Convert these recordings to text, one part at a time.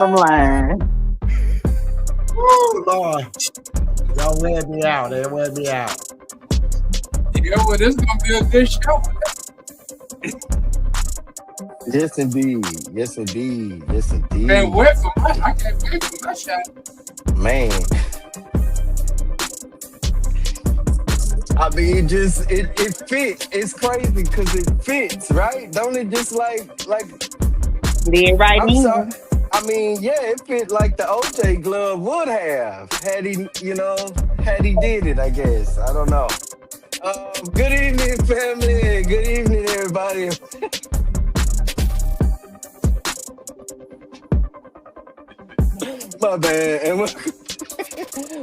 I'm lying. Woo, Lord. Y'all wear me out. They wear me out. Yeah, well, this gonna be a good show. Yes, indeed. Yes, indeed. Yes, Can't indeed. wait for I can't wait for my shot. Man, I mean, it fits. It's crazy because it fits, right? Don't it just Did right I'm sorry. in. I mean, yeah, it fit like the OJ glove would have had had he did it. I guess I don't know. Good evening, family. Good evening, everybody. My bad. And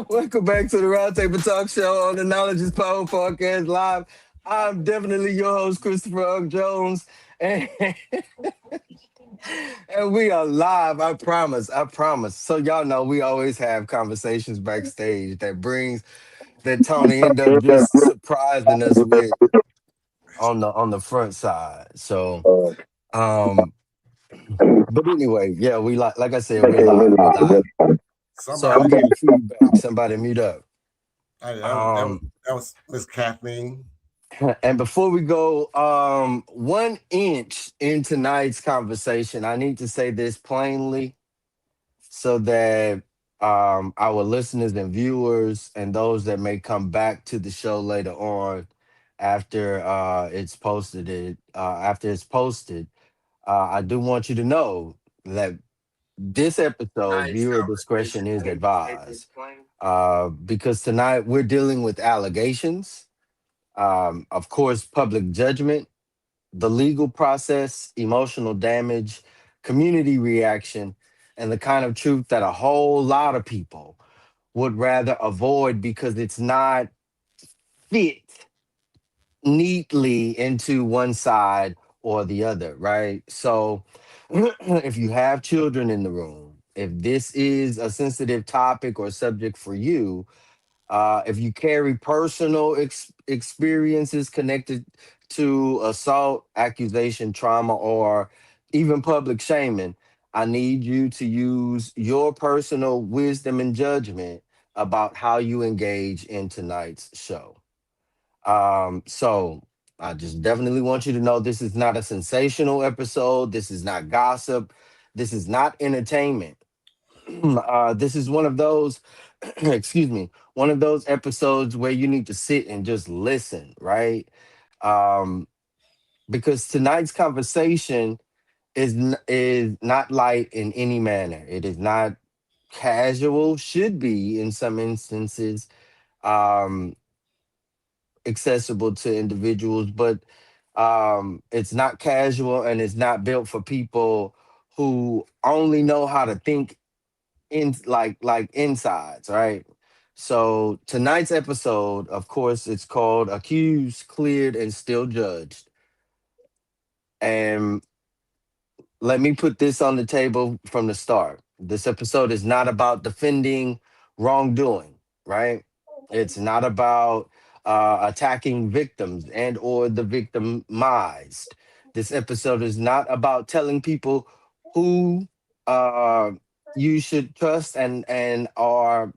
welcome back to the Roundtable Talk Show on the Knowledge is Power Podcast Live. I'm definitely your host, Christopher Jones. And, and we are live, I promise. I promise. So y'all know we always have conversations backstage that Tony end up just surprising us with on the front side. So um but anyway, yeah, we like I said, we're live. We're live. So I'm Somebody, getting feedback. Somebody mute up. that was, Um that was Miss Kathleen. And before we go 1 inch in tonight's conversation, I need to say this plainly so that our listeners and viewers and those that may come back to the show later on after after it's posted, I do want you to know that this episode viewer discretion is advised because tonight we're dealing with allegations, of course, public judgment, the legal process, emotional damage, community reaction, and the kind of truth that a whole lot of people would rather avoid because it's not fit neatly into one side or the other, right? So if you have children in the room, if this is a sensitive topic or subject for you, if you carry personal experiences connected to assault, accusation, trauma, or even public shaming, I need you to use your personal wisdom and judgment about how you engage in tonight's show. So I just definitely want you to know this is not a sensational episode. This is not gossip. This is not entertainment. This is one of those, excuse me, one of those episodes where you need to sit and just listen, right? Um, because tonight's conversation is not light in any manner. It is not casual, should be in some instances um, accessible to individuals, but it's not casual and it's not built for people who only know how to think in like insides, right? So tonight's episode, of course, it's called Accused, Cleared, and Still Judged. And let me put this on the table from the start. This episode is not about defending wrongdoing, right? It's not about attacking victims and or the victimized. This episode is not about telling people who uh, you should trust and or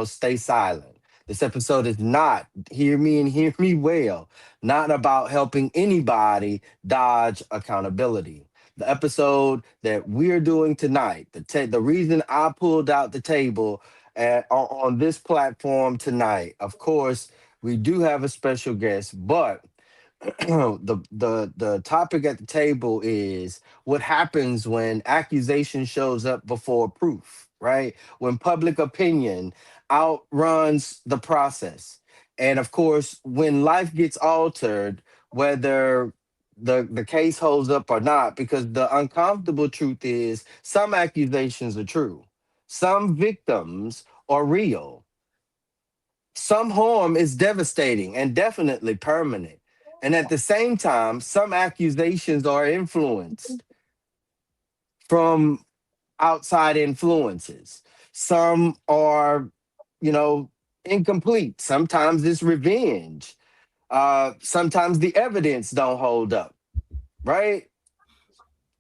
stay silent. This episode is not, hear me and hear me well, not about helping anybody dodge accountability. The episode that we're doing tonight, the reason I pulled out the table on this platform tonight, of course, we do have a special guest, but the topic at the table is what happens when accusation shows up before proof, right? When public opinion outruns the process. And of course, when life gets altered, whether the case holds up or not, because the uncomfortable truth is some accusations are true. Some victims are real. Some harm is devastating and definitely permanent. And at the same time, some accusations are influenced from outside influences. Some are, you know, incomplete. Sometimes it's revenge. Sometimes the evidence don't hold up, right?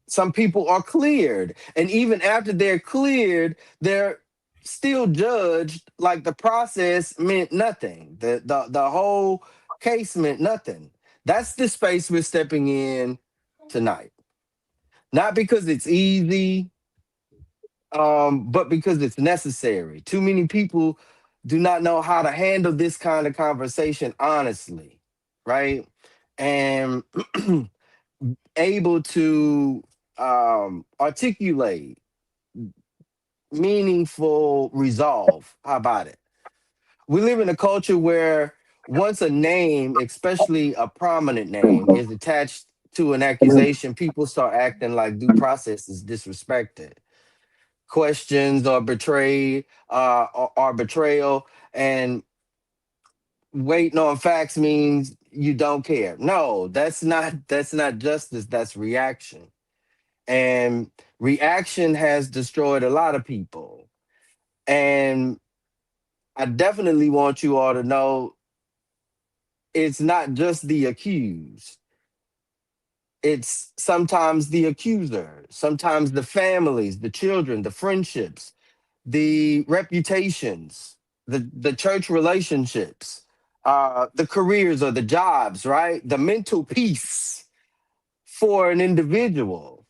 some people are cleared, and even after they're cleared, they're still judged like the process meant nothing. The whole case meant nothing. That's the space we're stepping in tonight. Not because it's easy, but because it's necessary. Too many people do not know how to handle this kind of conversation honestly, right? And able to articulate meaningful resolve. How about it? We live in a culture where once a name, especially a prominent name, is attached to an accusation, people start acting like due process is disrespected. Questions are betrayed, are betrayal, and waiting on facts means you don't care. No, that's not justice. That's reaction, and reaction has destroyed a lot of people. And I definitely want you all to know it's not just the accused. It's sometimes the accuser, sometimes the families, the children, the friendships, the reputations, the church relationships, the careers or the jobs, right? The mental peace for an individual,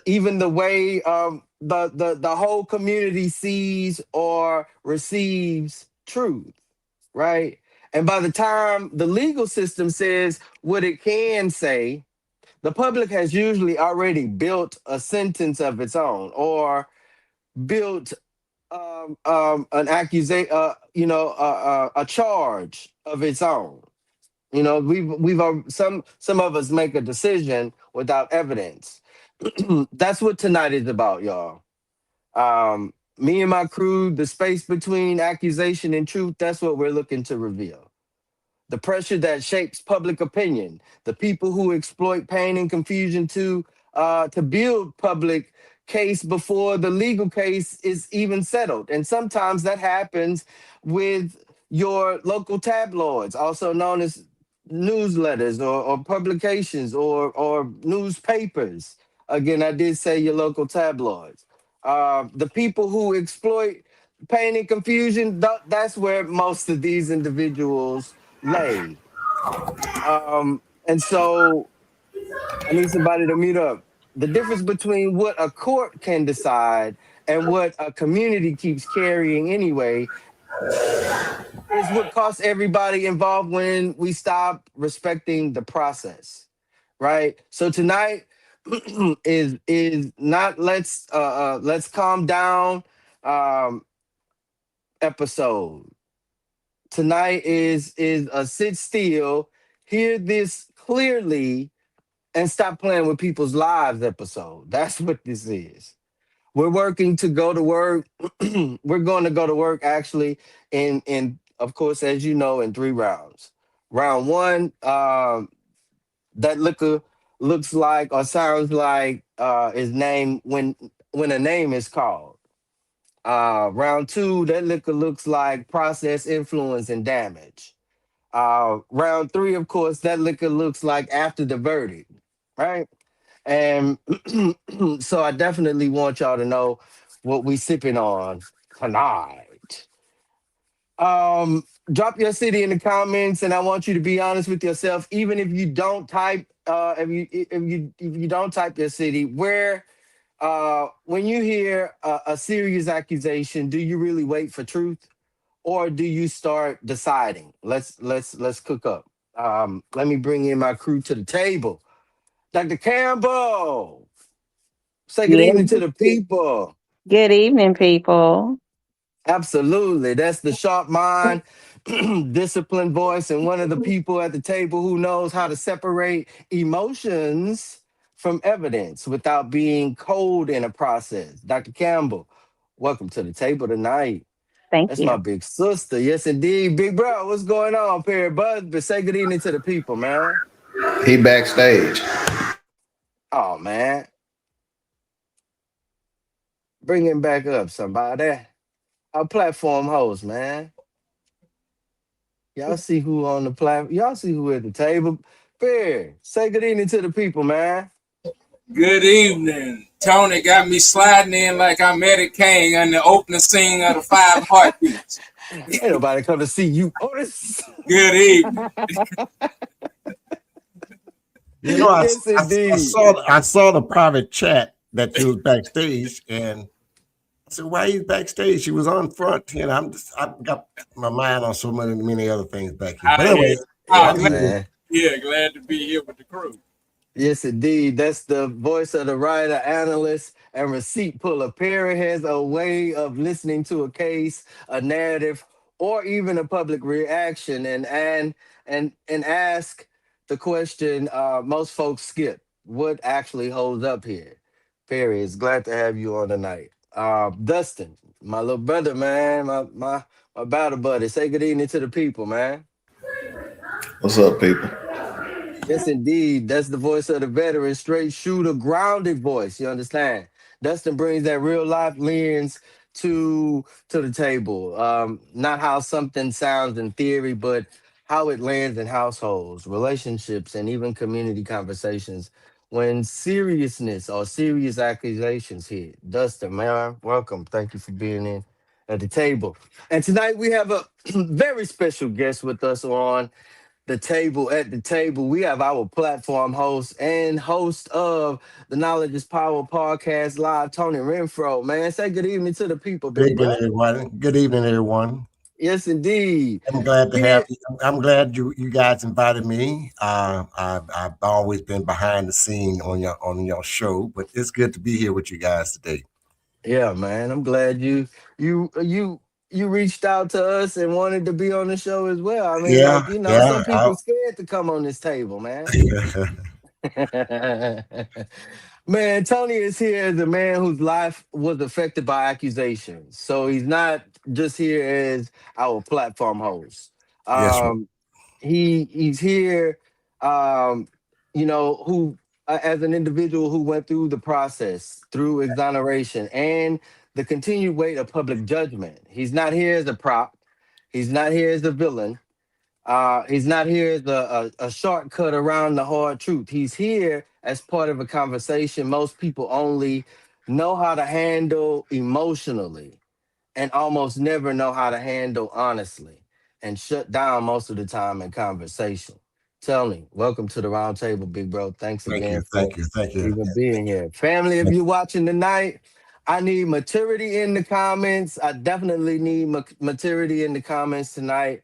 even the way the whole community sees or receives truth, right? And by the time the legal system says what it can say, the public has usually already built a sentence of its own or built an accusation, a charge of its own. Some of us make a decision without evidence. That's what tonight is about, y'all. Me and my crew, the space between accusation and truth, that's what we're looking to reveal. The pressure that shapes public opinion, the people who exploit pain and confusion to build public case before the legal case is even settled. And sometimes that happens with your local tabloids, also known as newsletters or publications or newspapers. Again, I did say your local tabloids. The people who exploit pain and confusion, that's where most of these individuals lay. And so I need somebody to mute up. The difference between what a court can decide and what a community keeps carrying anyway is what costs everybody involved when we stop respecting the process, right? So tonight is not let's calm down um episode. Tonight is a sit still, hear this clearly, and stop playing with people's lives episode. That's what this is. We're working to go to work. We're going to go to work actually in of course, as you know, in 3 rounds. Round one, that liquor looks like or sounds like is named when a name is called. Round two, that liquor looks like process, influence, and damage. Round three, of course, that liquor looks like after the verdict, right? And so I definitely want y'all to know what we sipping on tonight. Drop your city in the comments, and I want you to be honest with yourself. Even if you don't type, if you don't type your city, where when you hear a serious accusation, do you really wait for truth, or do you start deciding? Let's cook up. Let me bring in my crew to the table. Dr. Campbell, say good Yes. evening to the people. Good evening, people. Absolutely. That's the sharp mind, disciplined voice, and one of the people at the table who knows how to separate emotions from evidence without being cold in a process. Dr. Campbell, welcome to the table tonight. Thank That's my you. big sister. Yes, indeed. Big bro, what's going on, Perry Buzz? But say good evening to the people, man. He backstage. Oh, man. Bring him back up, somebody. Our platform host, man. Y'all see who on the platform. Y'all see who at the table. Bear, say good evening to the people, man. Good evening. Tony got me sliding in like I'm Eddie King on the opening scene of the Five Heartbeats. Ain't nobody come to see you, Otis. Good evening. You know, Yes, indeed. I saw the private chat that you was backstage, and I said, "Why you backstage?" She was on front, and I got my mind on so many other things back here. But anyway, Yeah, I'm here. man. Glad to be here with the crew. Yes, indeed. That's the voice of the writer, analyst, and receipt puller. Perry has a way of listening to a case, a narrative, or even a public reaction, and ask the question most folks skip: what actually holds up here? Perry, it's glad to have you on tonight. Dustin, my little brother, man, my battle buddy. Say good evening to the people, man. What's up, people? Yes, indeed. That's the voice of the veteran, straight shooter, grounded voice. You understand? Dustin brings that real life lens to the table. Not how something sounds in theory, but how it lands in households, relationships, and even community conversations. When seriousness or serious accusations hit, Dustin, man, welcome. Thank you for being in at the table. And tonight we have a very special guest with us on the table. At the table, we have our platform host and host of the Knowledge is Power podcast live, Tony Renfro. Man, say good evening to the people, Good big evening, bro. everyone. Good evening, everyone. Yes, indeed. I'm glad to Yeah, have you. I'm glad you guys invited me. I've always been behind the scene on your show, but it's good to be here with you guys today. yeah, man. I'm glad you reached out to us and wanted to be on the show as well. I mean, Yeah, like, you know, yeah. some people scared to come on this table, man. Man, Tony is here as a man whose life was affected by accusations. So he's not just here as our platform host. Yes, Um, he's here, um, who as an individual who went through the process, through exoneration, and the continued weight of public judgment. He's not here as a prop. He's not here as a villain. He's not here as a shortcut around the hard truth. He's here as part of a conversation most people only know how to handle emotionally and almost never know how to handle honestly and shut down most of the time in conversation. Tony, welcome to the round table, big bro. Thanks thank again you, for thank you. even being here. Family, if you're watching tonight, I need maturity in the comments. I definitely need maturity in the comments tonight.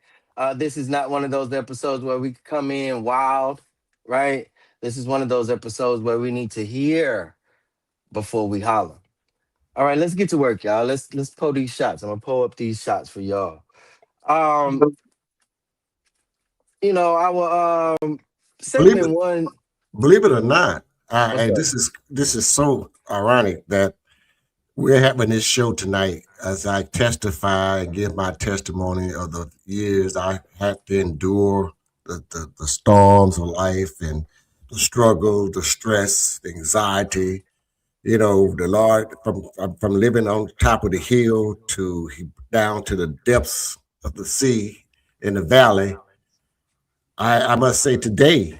This is not one of those episodes where we come in wild, right? This is one of those episodes where we need to hear before we holler. All right, let's get to work, y'all. Let's pull these shots. I'm gonna pull up these shots for y'all. Um, our Believe it, segment one. believe it or not, What's and up? this is so ironic that we're having this show tonight as I testify and give my testimony of the years I had to endure the storms of life and the struggle, the stress, the anxiety. You know, the Lord from living on top of the hill to down to the depths of the sea in the valley. I must say today,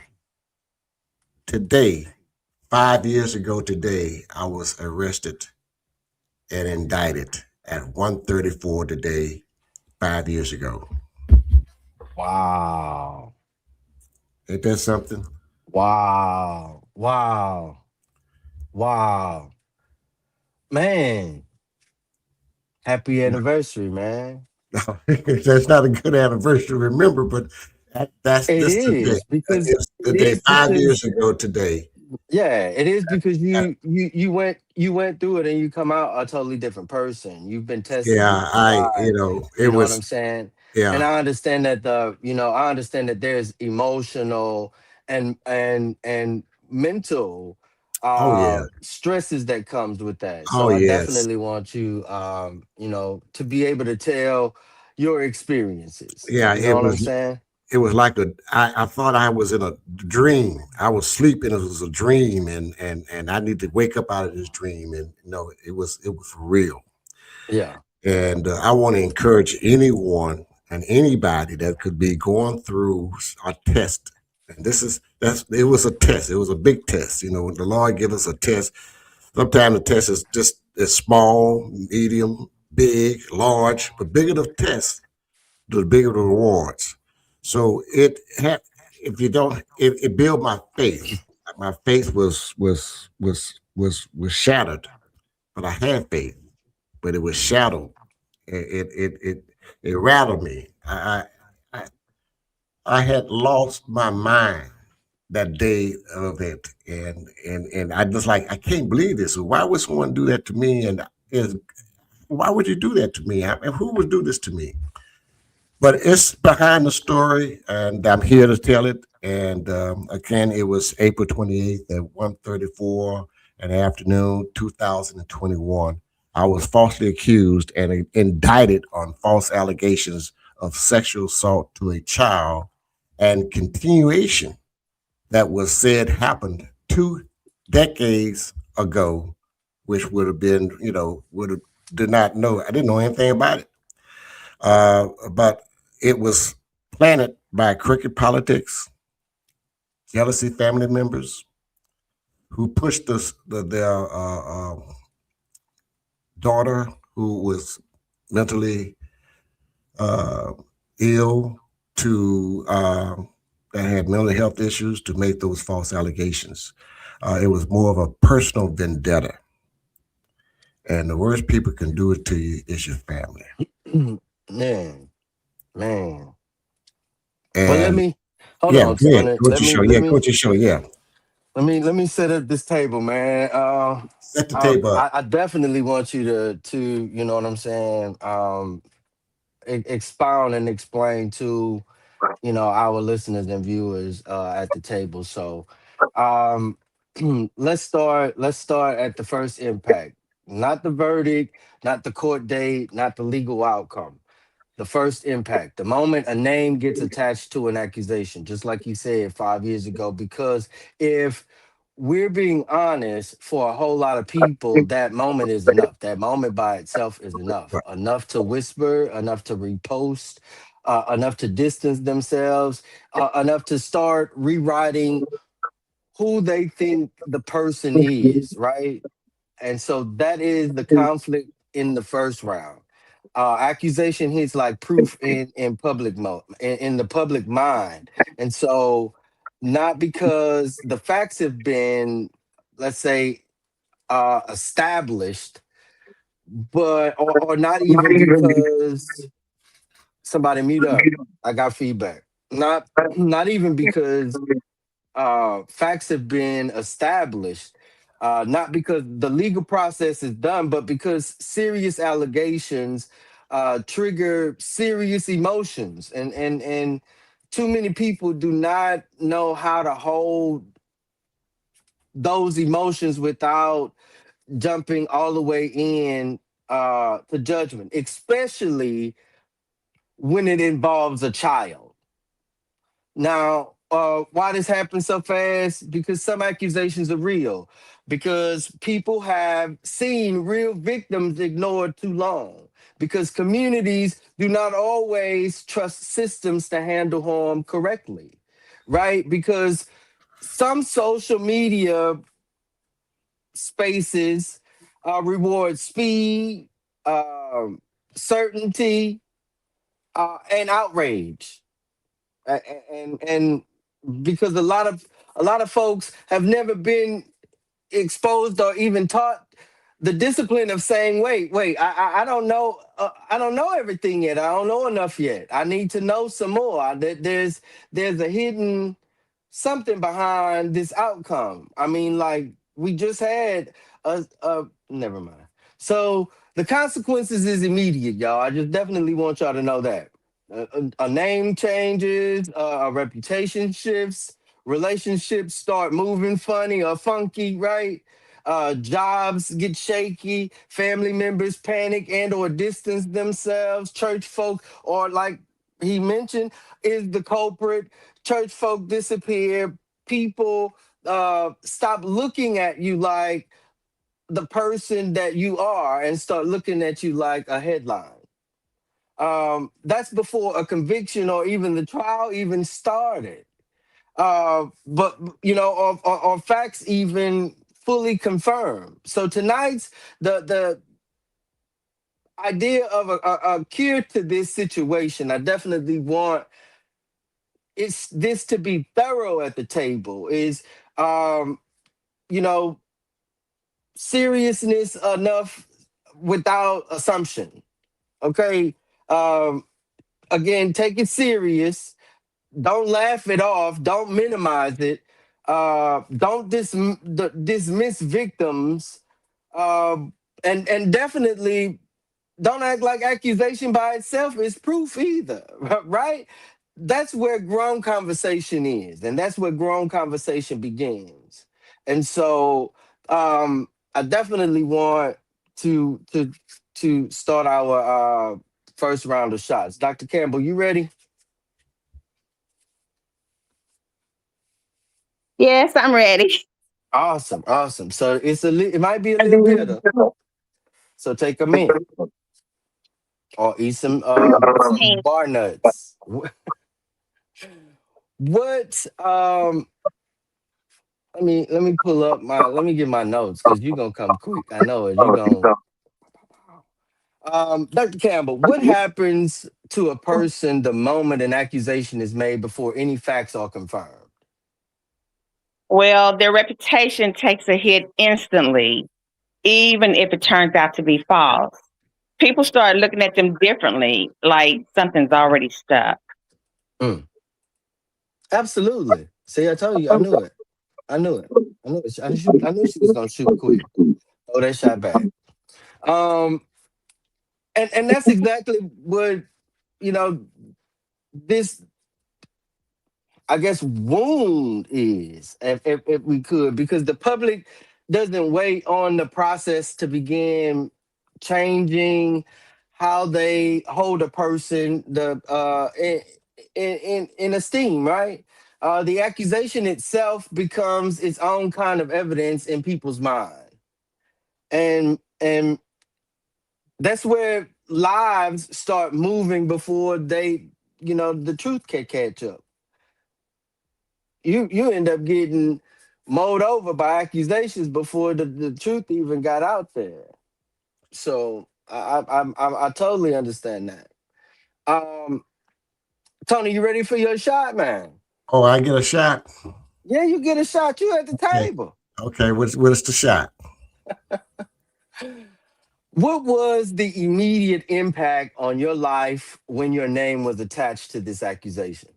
5 years ago today, I was arrested and indicted at 1:34 today, 5 years ago. Wow. Ain't that something? Wow. Wow. Wow. Man, happy anniversary, man. That's not a good anniversary to remember, but that's It this today. is That because is it today, is 5 years because ago today. yeah, it is because Uh, you went through it and you come out a totally different person. You've been tested, you've Yeah, been tried. it You know what was, I'm saying? And yeah. I understand that there's emotional and mental Oh, yeah. stresses that comes with that. So Oh, I yes. definitely want you to be able to tell your experiences. Yeah, You know what I'm saying? it was like I thought I was in a dream. I was sleeping. It was a dream, and I need to wake up out of this dream. And it was for real. Yeah. And I want to encourage anyone and anybody that could be going through a test. And that's it was a test. It was a big test. When the Lord give us a test, sometimes the test is small, medium, big, large, but bigger the test, the bigger the rewards. So if you don't, it built my faith. My faith was shattered, but I had faith, but it was shattered. It rattled me. I I had lost my mind that day of it, and I just like I can't believe this. Why would someone do that to me? And is why would you do that to me? Who would do this to me? But it's behind the story, and I'm here to tell it. And again, it was April 28th at 1:34 in the afternoon, 2021. I was falsely accused and indicted on false allegations of sexual assault to a child and continuation that was said happened 2 decades ago, which would have been, would have did not know. I didn't know anything about it. But it was planted by crooked politics, jealousy family members who pushed their daughter who was mentally uh, ill to that had mental health issues to make those false allegations. It was more of a personal vendetta. And the worst people can do it to you is your family. Man, man. Well, let And me hold yeah, on, go ahead. Tony. Go to show. Yeah, go to show. Yeah. Let me set up this table, man. Set the table up. I definitely want you to you know what I'm saying, expound and explain to our listeners and viewers at the table. So, um, let's start at the first impact, not the verdict, not the court date, not the legal outcome. The first impact, the moment a name gets attached to an accusation, just like you said 5 years ago. Because if we're being honest, for a whole lot of people, that moment is enough. That moment by itself is enough. Right. Enough to whisper, enough to repost, enough to distance themselves, enough to start rewriting who they think the person is, right? And so that is the conflict in the first round. Accusation hits like proof in public in the public mind. And so not because the facts have been, let's say, established, but or not even because somebody mute up. I got feedback. Not even because facts have been established, not because the legal process is done, but because serious allegations trigger serious emotions, and too many people do not know how to hold those emotions without jumping all the way in to judgment, especially when it involves a child. Now, why this happens so fast? Because some accusations are real. Because people have seen real victims ignored too long. Because communities do not always trust systems to handle harm correctly, right? Because some social media spaces reward speed, um, certainty, and outrage, and because a lot of folks have never been exposed or even taught the discipline of saying, wait, I don't know, I don't know everything yet, I don't know enough yet, I need to know some more. There's a hidden something behind this outcome. I mean, like, we just had a never mind. So the consequences is immediate, y'all. I just definitely want y'all to know that. A name changes, a reputation shifts, relationships start moving funny or funky, right? Jobs get shaky, family members panic and or distance themselves, church folk, or like he mentioned, is the culprit. Church folk disappear, people stop looking at you like the person that you are and start looking at you like a headline. That's before a conviction or even the trial even started. But or facts even fully confirmed. So tonight's the idea of a cure to this situation, I definitely want it's this to be thorough at the table. Is um, you know, seriousness enough without assumption. Okay. Um, Again, take it serious. Don't laugh it off. Don't minimize it. Don't dismiss victims. And definitely don't act like accusation by itself is proof either. Right? That's where grown conversation is, and that's where grown conversation begins. And so, I definitely want to start our first round of shots. Dr. Campbell, you ready? Yes, I'm ready. Awesome, awesome. So it might be a little bitter. So take a mint or eat some bar nuts. What let me pull up let me get my notes because you're gonna come quick. I know it. You're gonna Dr. Campbell, what happens to a person the moment an accusation is made before any facts are confirmed? Well, their reputation takes a hit instantly, even if it turns out to be false. People start looking at them differently, like something's already stuck. Mm, absolutely. See, I told you, I knew it. I knew it. I knew it. I knew she was gonna shoot quick. Oh, that shot back. Um, and that's exactly what you know this I guess wound is, if we could, because the public doesn't wait on the process to begin changing how they hold a person in esteem, right? The accusation itself becomes its own kind of evidence in people's mind, and that's where lives start moving before the truth can catch up. You end up getting mowed over by accusations before the truth even got out there. So I totally understand that. Um, Tony, you ready for your shot, man? Oh, I get a shot. Yeah, you get a shot. You at the Okay. table. Okay. What's the shot? What was the immediate impact on your life when your name was attached to this accusation?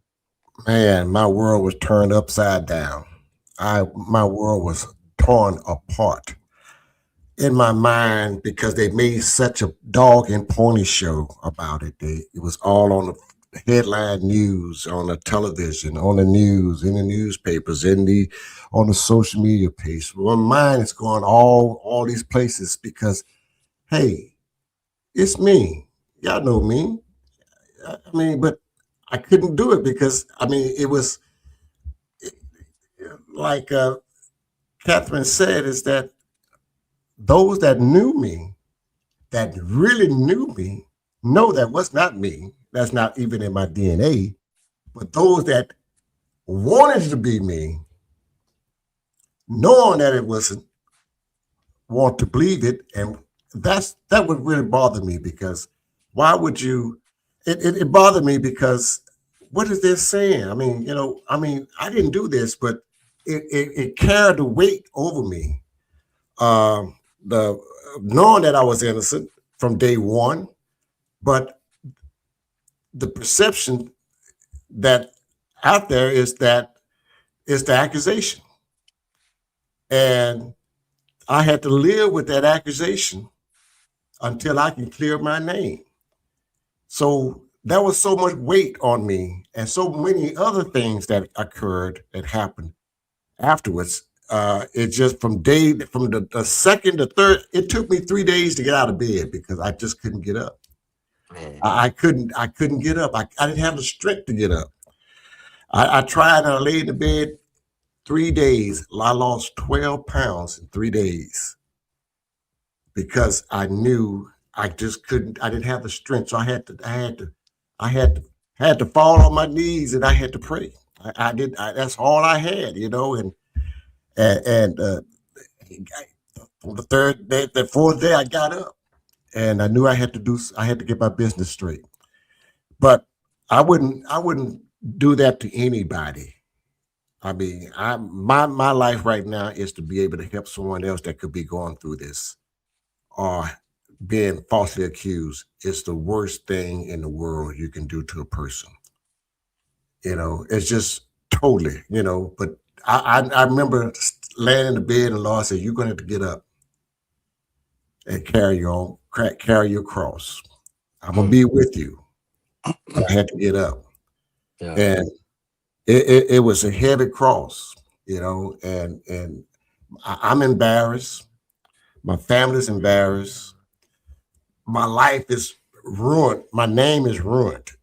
Man, my world was turned upside down. My world was torn apart in my mind because they made such a dog and pony show about it. It was all on the headline news, on the television, on the news, in the newspapers, on the social media page. My mind is going all these places because, hey, it's me. Y'all know me. I mean, but I couldn't do it because it was like Catherine said, is that those that knew me, that really knew me, know that was not me. That's not even in my DNA. But those that wanted to be me, knowing that it wasn't, want to believe it, and that would really bother me because why would you? It bothered me because what is this saying? I didn't do this, but it carried the weight over me. The knowing that I was innocent from day one, but the perception that out there is that it's the accusation, and I had to live with that accusation until I can clear my name. So there was so much weight on me, and so many other things that occurred that happened afterwards. It just from the second to third, it took me 3 days to get out of bed because I just couldn't get up. Man. I couldn't get up. I didn't have the strength to get up. I tried and I laid in the bed 3 days. I lost 12 pounds in 3 days because I knew I just couldn't. I didn't have the strength, so I had to fall on my knees and I had to pray. That's all I had, and on the third day, the fourth day, I got up and I knew I had to get my business straight. But I wouldn't do that to anybody. I mean, my life right now is to be able to help someone else that could be going through this or being falsely accused. It's the worst thing in the world you can do to a person. It's just totally, But I remember laying in the bed and the Lord said, "You're going to have to get up and carry your cross. I'm gonna be with you." But I had to get up, Yeah. and it was a heavy cross, and I'm embarrassed. My family's embarrassed. My life is ruined. My name is ruined,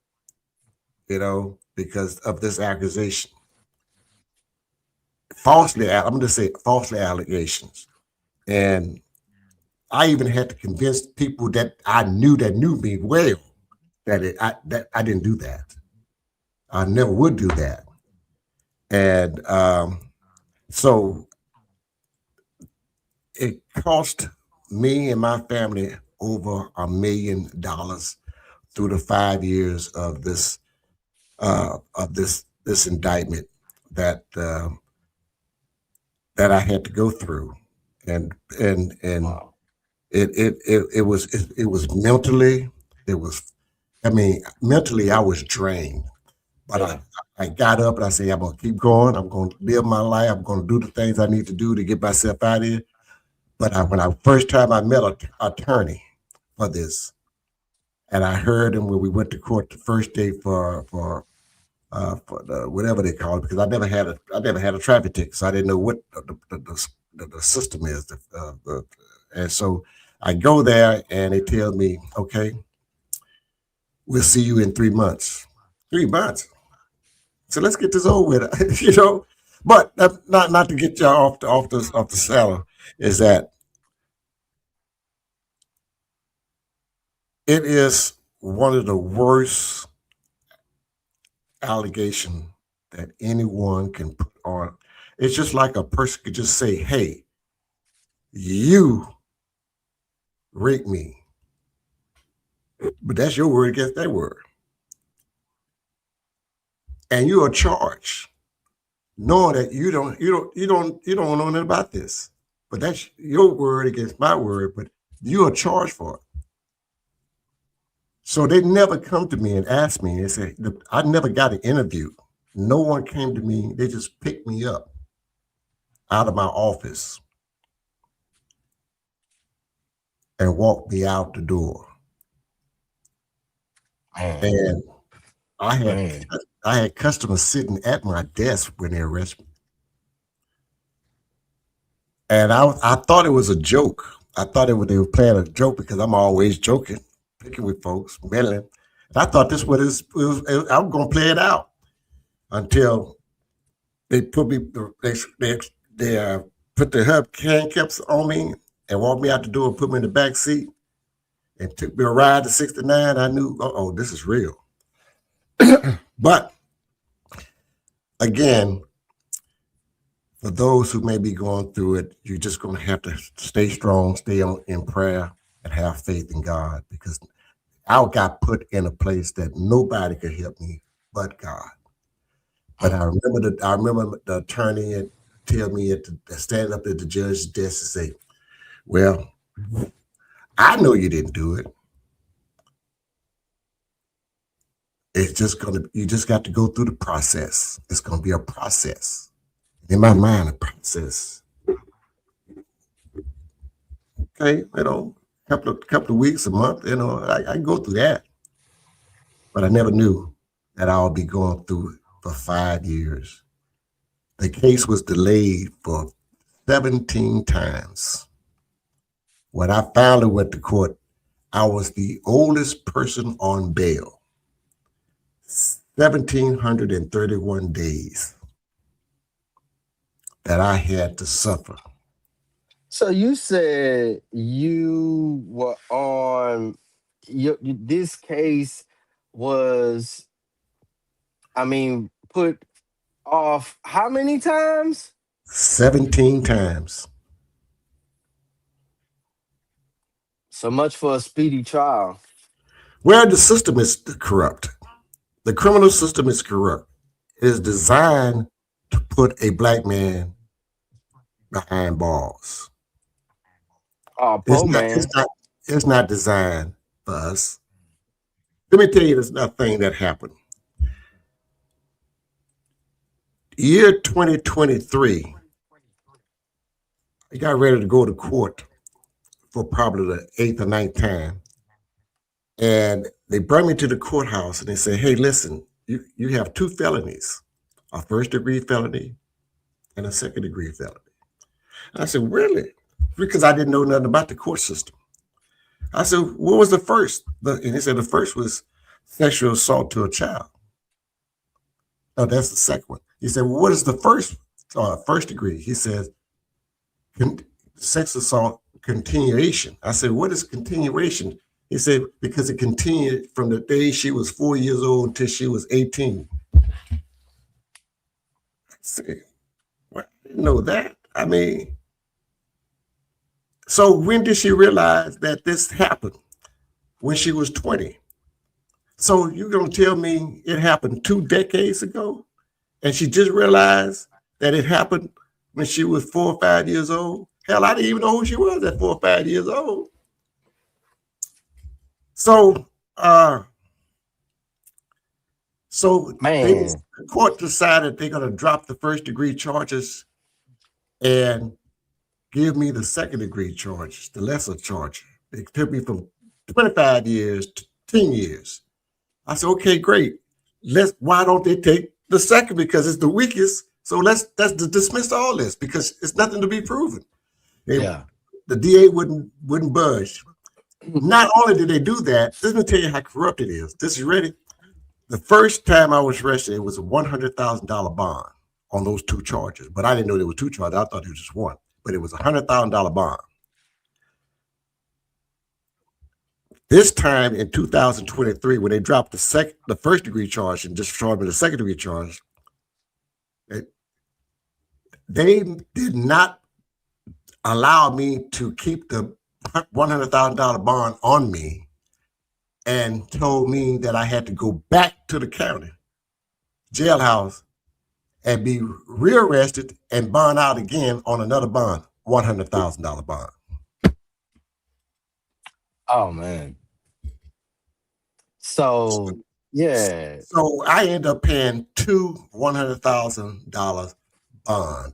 because of this accusation. I'm going to say falsely allegations. And I even had to convince people that I knew me well that I didn't do that. I never would do that. And so it cost me and my family over $1 million through the 5 years of this indictment that that I had to go through, and Wow. it was mentally, it was, I mean, mentally I was drained, but Yeah. I got up and I said, I'm gonna keep going. I'm gonna live my life. I'm gonna do the things I need to do to get myself out of here. But when I first time I met an attorney for this, and I heard him when we went to court the first day for the whatever they call it, because I never had a traffic ticket, so I didn't know what the system is. And so I go there and they tell me, okay, we'll see you in 3 months. 3 months. So let's get this over with, But not to get y'all off the saddle is that it is one of the worst allegation that anyone can put on. It's just like a person could just say, "Hey, you raped me," but that's your word against their word, and you are charged, knowing that you don't know nothing about this, but that's your word against my word, but you are charged for it. So they never come to me and ask me. They say, I never got an interview. No one came to me. They just picked me up out of my office and walked me out the door. Man. And I had Man. I had customers sitting at my desk when they arrested me. And I thought it was a joke. I thought they were playing a joke because I'm always joking, picking with folks, meddling. And I thought this was I'm gonna play it out until they put me they put the handcuffs on me and walked me out the door and put me in the back seat and took me a ride to 69. I knew, oh, this is real. But again, for those who may be going through it, you're just going to have to stay strong, in prayer, and have faith in God, because I got put in a place that nobody could help me but God. But I remember the attorney and tell me stand up at the judge's desk and say, "Well, I know you didn't do it. You just got to go through the process. It's gonna be a process." In my mind, a process. Okay, couple of weeks, a month, I go through that. But I never knew that I'll be going through it for 5 years. The case was delayed for 17 times. When I finally went to court, I was the oldest person on bail. 1,731 days that I had to suffer. So you said you were on this case was, I mean, put Off how many times? 17 times. So much for a speedy trial. Well, the system is corrupt. The criminal system is corrupt. It is designed to put a black man behind bars. Oh, It's poor not, man. it's not, it's not designed for us. Let me tell you this another thing that happened. Year 2023, I got ready to go to court for probably the 8th or 9th time. And they brought me to the courthouse and they said, hey, listen, you have 2 felonies, a first-degree felony and a second-degree felony. And I said, really? Because I didn't know nothing about the court system. I said, what was the first? And he said the first was sexual assault to a child. No, that's the second one. He said, well, what is the first degree? He said, sex assault continuation. I said, what is continuation? He said, because it continued from the day she was 4 years old till she was 18. I said, well, I didn't know that. I mean, so when did she realize that this happened? When she was 20. So you're going to tell me it happened 2 decades ago? And she just realized that it happened when she was 4 or 5 years old? Hell, I didn't even know who she was at 4 or 5 years old. So, the court decided they're going to drop the first-degree charges and give me the second-degree charge, the lesser charge. They took me from 25 years to 10 years. I said, okay, great. Why don't they take the second? Because it's the weakest. So let's dismiss all this because it's nothing to be proven. The DA wouldn't budge. Not only did they do that, let me tell you how corrupt it is. This is ready. The first time I was arrested, it was a $100,000 bond on those 2 charges. But I didn't know there were 2 charges. I thought it was just one. But it was a $100,000 bond. This time in 2023, when they dropped the first degree charge and just charged me the second degree charge, they did not allow me to keep the $100,000 bond on me and told me that I had to go back to the county jailhouse and be rearrested and bond out again on another bond, $100,000 bond. Oh man. So yeah. So I ended up paying 2 $100,000 bond,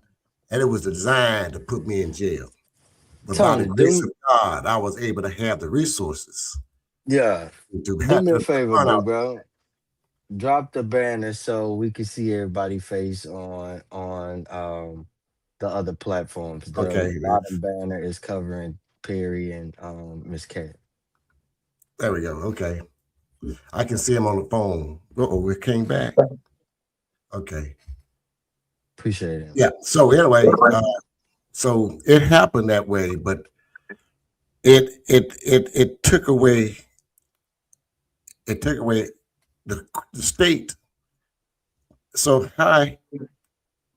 and it was designed to put me in jail. But by the grace of God, I was able to have the resources. Yeah. Do me a favor, bro. Drop the banner so we can see everybody's face on the other platforms. The bottom banner is covering Perry and Miss Cat. There we go. Okay. I can see him on the phone. Uh-oh, it came back. Okay. Appreciate it. Yeah. So anyway, so it happened that way, but it took away the state. So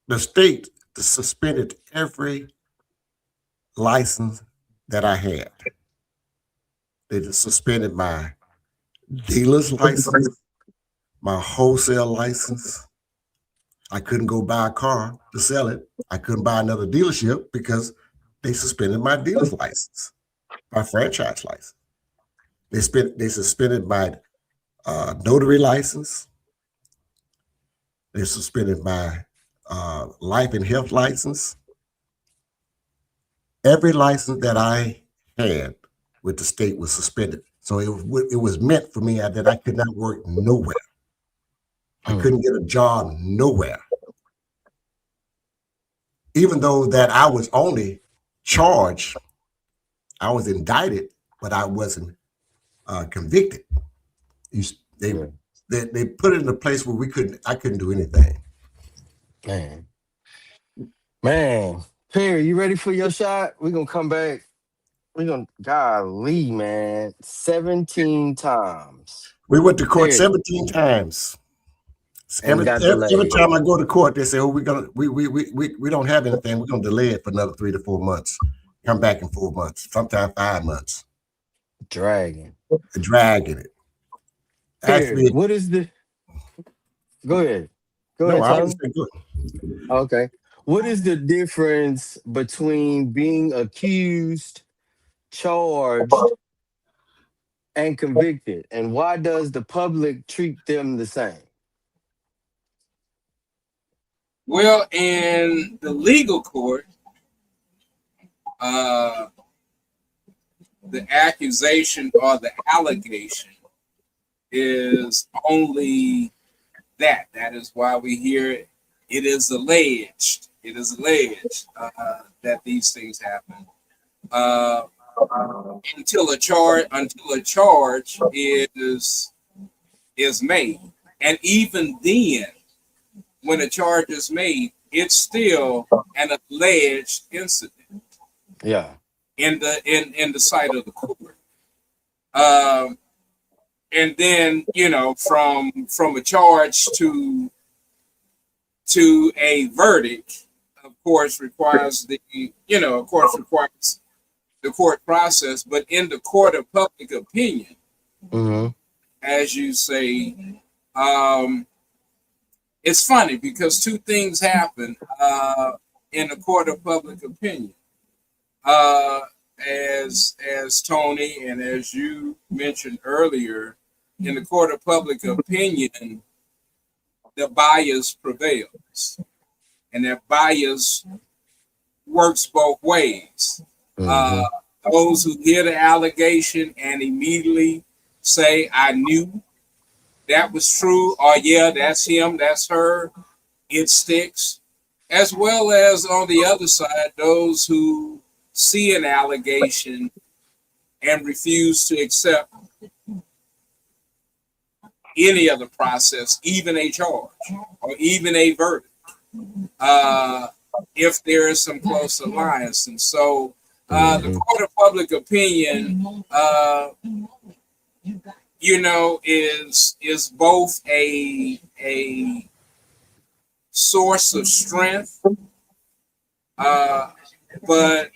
the state suspended every license that I had. They just suspended my dealer's license, my wholesale license. I couldn't go buy a car to sell it. I couldn't buy another dealership because they suspended my dealer's license, my franchise license. They suspended my notary license. They suspended my life and health license. Every license that I had with the state was suspended. So it was meant for me that I could not work nowhere. I couldn't get a job nowhere. Even though that I was only charged, I was indicted, but I wasn't convicted. They put it in a place where I couldn't do anything. Man, Perry, you ready for your shot? We're gonna come back. Golly, man, 17 times. We went to court 17 times. and got Every delayed. time I go to court, they say, "Oh, we don't have anything. We're gonna delay it for another 3 to 4 months. Come back in 4 months, sometimes 5 months, Dragging. dragging it." Here, Actually, what is the? Go ahead. Go no, ahead, I was Tony. saying good. Okay. What is the difference between being accused, charged, and convicted? And why does the public treat them the same? Well, in the legal court, uh, the accusation or the allegation is only that. That is why we hear it. It is alleged. It is alleged that these things happen. Until a charge is made, and even then, when a charge is made, it's still an alleged incident Yeah. in the sight of the court. Um, and then from a charge to a verdict, of course, requires the court process. But in the court of public opinion, Mm-hmm. as you say, it's funny because two things happen in the court of public opinion. As Tony and as you mentioned earlier, in the court of public opinion, the bias prevails, and that bias works both ways. Mm-hmm. Those who hear the allegation and immediately say, "I knew that was true," or "Yeah, that's him, that's her," it sticks. As well as on the other side, those who see an allegation and refuse to accept any other process, even a charge or even a verdict, if there is some close alliance. And so the court of public opinion, is both a source of strength, but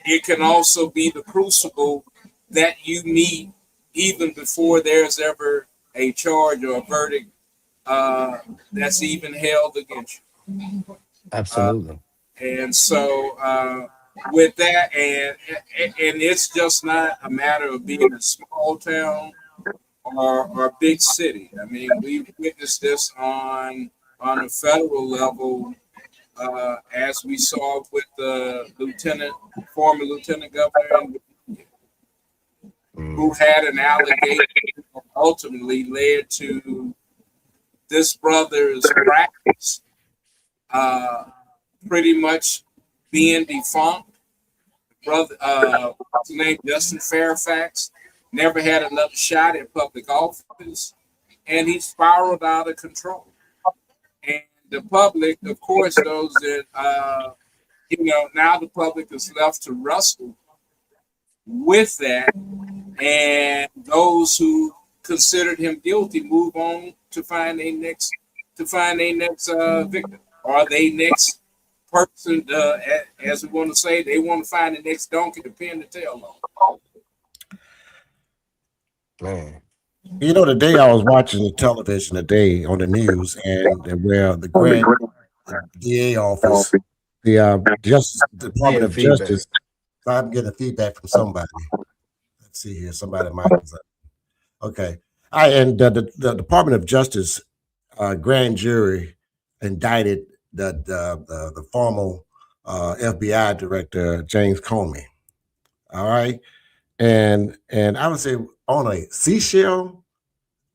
it can also be the crucible that you need even before there's ever a charge or a verdict that's even held against you. Absolutely. And so with that, and it's just not a matter of being a small town or a big city. I mean, we've witnessed this on a federal level, as we saw with the former lieutenant governor, who had an allegation that ultimately led to this brother's practice pretty much being defunct. Brother, what's his name? Justin Fairfax never had another shot at public office, and he spiraled out of control. And the public, of course, those that now the public is left to wrestle with that, and those who considered him guilty move on to find a next victim, or they next person, as we want to say, they want to find the next donkey to pin the tail on. Man. Today I was watching the television today on the news, and where the grand DA office, the Department of Feedback. Justice. I'm getting feedback from somebody. Let's see here. Somebody mic is up. Okay. And the Department of Justice grand jury indicted the former FBI director James Comey. All right, and I would say on a seashell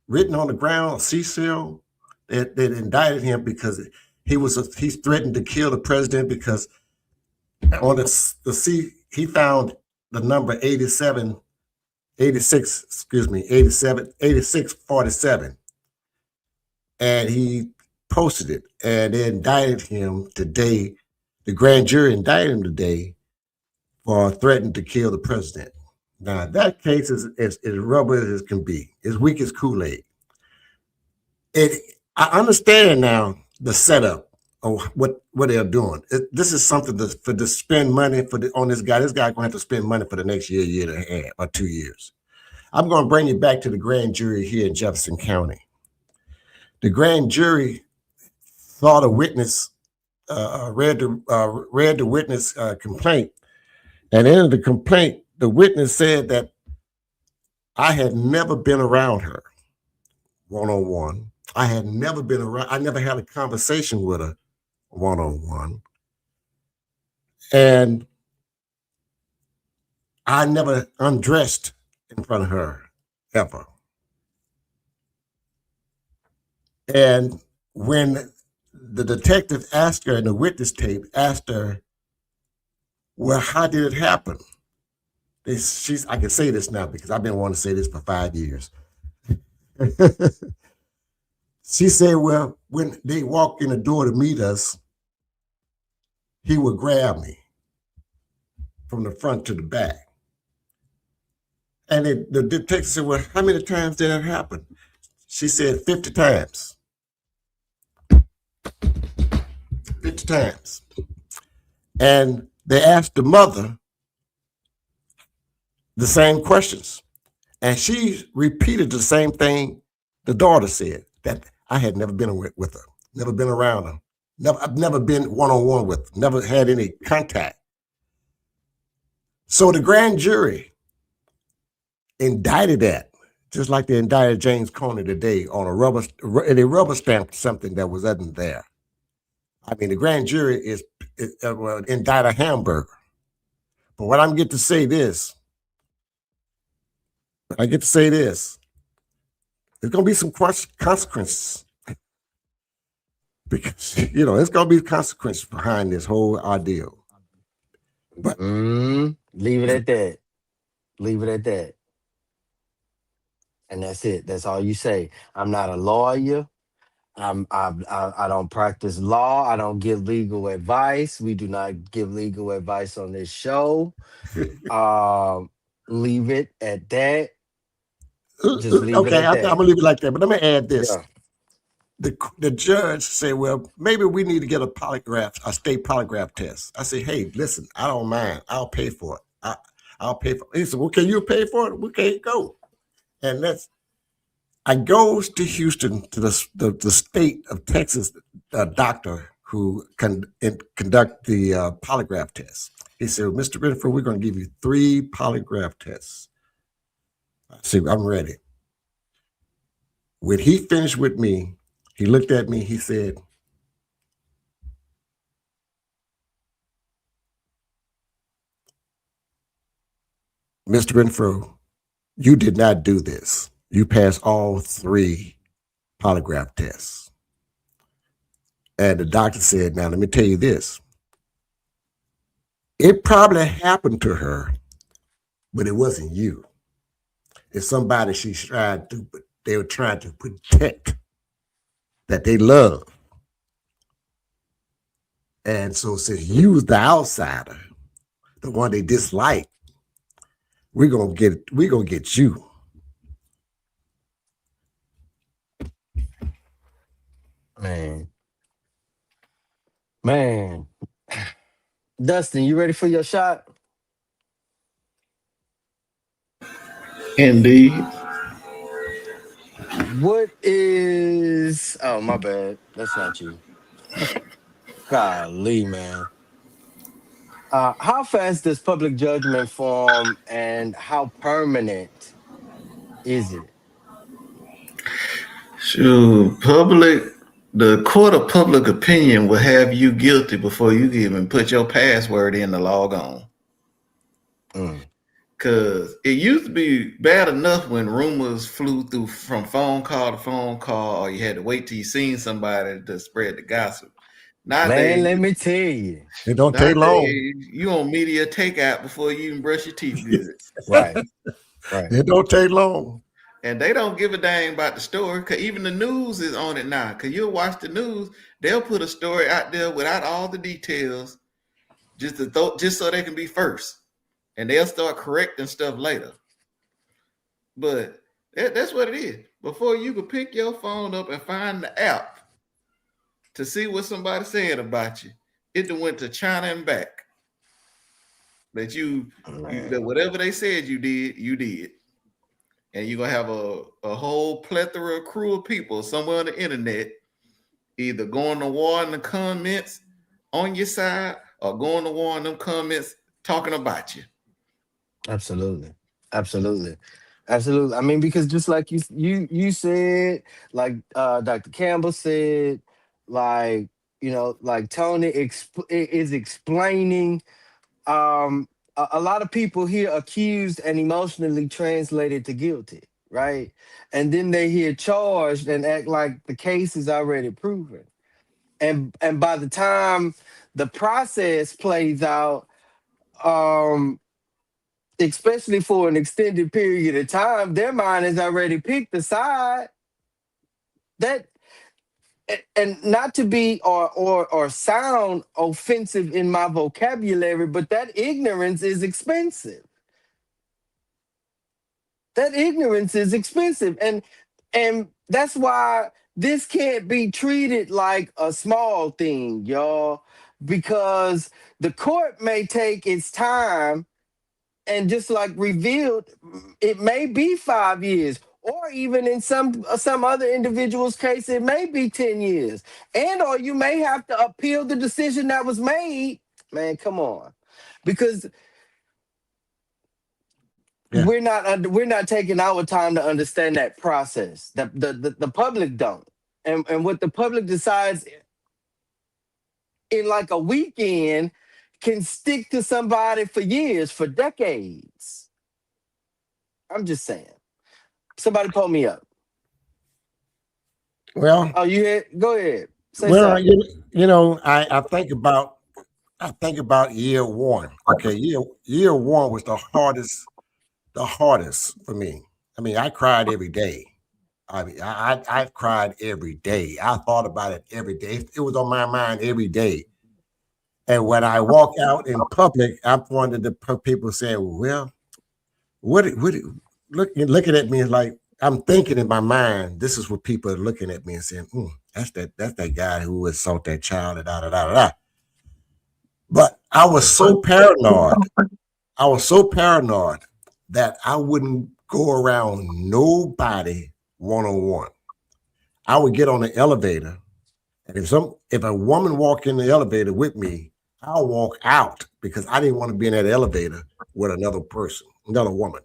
written on the ground, seashell, they indicted him because he threatened to kill the president because on the sea he found the number 8647, and he posted it, and they indicted him today. The grand jury indicted him today for threatening to kill the president. Now that case is rubber as can be, as weak as Kool-Aid. I understand now the setup of what they're doing. This is something to spend money on this guy. This guy gonna have to spend money for the next year and a half or 2 years. I'm gonna bring you back to the grand jury here in Jefferson County. The grand jury saw the witness, read the witness complaint, and in the complaint, the witness said that I had never been around her one-on-one. I had never been around. I never had a conversation with her one-on-one, and I never undressed in front of her ever. And when the detective asked her in the witness tape, asked her, well, how did it happen? I can say this now because I've been wanting to say this for 5 years. She said, well, when they walked in the door to meet us, he would grab me from the front to the back. And the detective said, well, how many times did that happen? She said 50 times. 50 times. And they asked the mother the same questions. And she repeated the same thing the daughter said, that I had never been with her, never been around her. I've never been one-on-one with her, never had any contact. So the grand jury indicted that, just like they indicted James Coney today on they rubber stamped something that wasn't there. I mean, the grand jury indict a hamburger. But what I get to say this, there's going to be some consequences. Because, there's going to be consequences behind this whole ordeal. But leave it at that. Leave it at that. And that's it. That's all you say. I'm not a lawyer. I don't practice law. I don't give legal advice. We do not give legal advice on this show. Leave it at that. Just leave it at that. I'm gonna leave it like that. But let me add this. Yeah. The judge said, well, maybe we need to get a state polygraph test. I say, hey, listen, I don't mind. I'll pay for it. I'll pay for it. He said, well, can you pay for it? Okay, go. And I goes to Houston to the state of Texas doctor who conduct the polygraph test. He said, Mr. Renfrew, we're going to give you 3 polygraph tests. I said, I'm ready. When he finished with me, he looked at me, he said, Mr. Renfrew, you did not do this. You passed all 3 polygraph tests. And the doctor said, now let me tell you this. It probably happened to her, but it wasn't you. It's somebody they were trying to protect, that they love. And so since you was the outsider, the one they dislike, we're gonna get you. Man. Dustin, you ready for your shot? Indeed. What is... Oh, my bad. That's not you. Golly, man. How fast does public judgment form and how permanent is it? Sure. The court of public opinion will have you guilty before you even put your password in to log on. Because it used to be bad enough when rumors flew through from phone call to phone call, or you had to wait till you seen somebody to spread the gossip. Nowadays, Man, let me tell you. It don't take long. You on media takeout before you even brush your teeth good. Right. It don't take long. And they don't give a dang about the story, because even the news is on it now. Because you'll watch the news, they'll put a story out there without all the details, just so they can be first. And they'll start correcting stuff later. But that's what it is. before you could pick your phone up and find the app to see what somebody said about you, it done went to China and back. That that whatever they said you did. And you're gonna have a whole plethora of cruel people somewhere on the internet, either going to war in the comments on your side or going to war in them comments talking about you. Absolutely. Absolutely. Absolutely. I mean, because just like you said, like Dr. Campbell said, like, like Tony is explaining, a lot of people hear accused and emotionally translated to guilty, right? And then they hear charged and act like the case is already proven. And by the time the process plays out, um, especially for an extended period of time, their mind has already picked a side. That and not to be or sound offensive in my vocabulary, but that ignorance is expensive. That ignorance is expensive. And that's why this can't be treated like a small thing, y'all, because the court may take its time, and just like revealed, it may be 5 years, or even in some other individuals' case, it may be 10 years. And or you may have to appeal the decision that was made. Man, come on. Because Yeah. we're not taking our time to understand that process. The public don't. And what the public decides in like a weekend can stick to somebody for years, for decades. I'm just saying. Somebody pull me up. Well, Oh, you had, go ahead. Say well, something. I think about year one. Okay, year one was the hardest for me. I mean, I cried every day. I mean, I've cried every day. I thought about it every day. It was on my mind every day. And when I walk out in public, I'm one of the people saying, "Well, what looking at me like I'm thinking in my mind, this is what people are looking at me and saying, that's that guy who assaulted that child, and da da da da da." But I was so paranoid. I was so paranoid that I wouldn't go around nobody one on one. I would get on the elevator, and if a woman walked in the elevator with me, I'll walk out because I didn't want to be in that elevator with another person, another woman.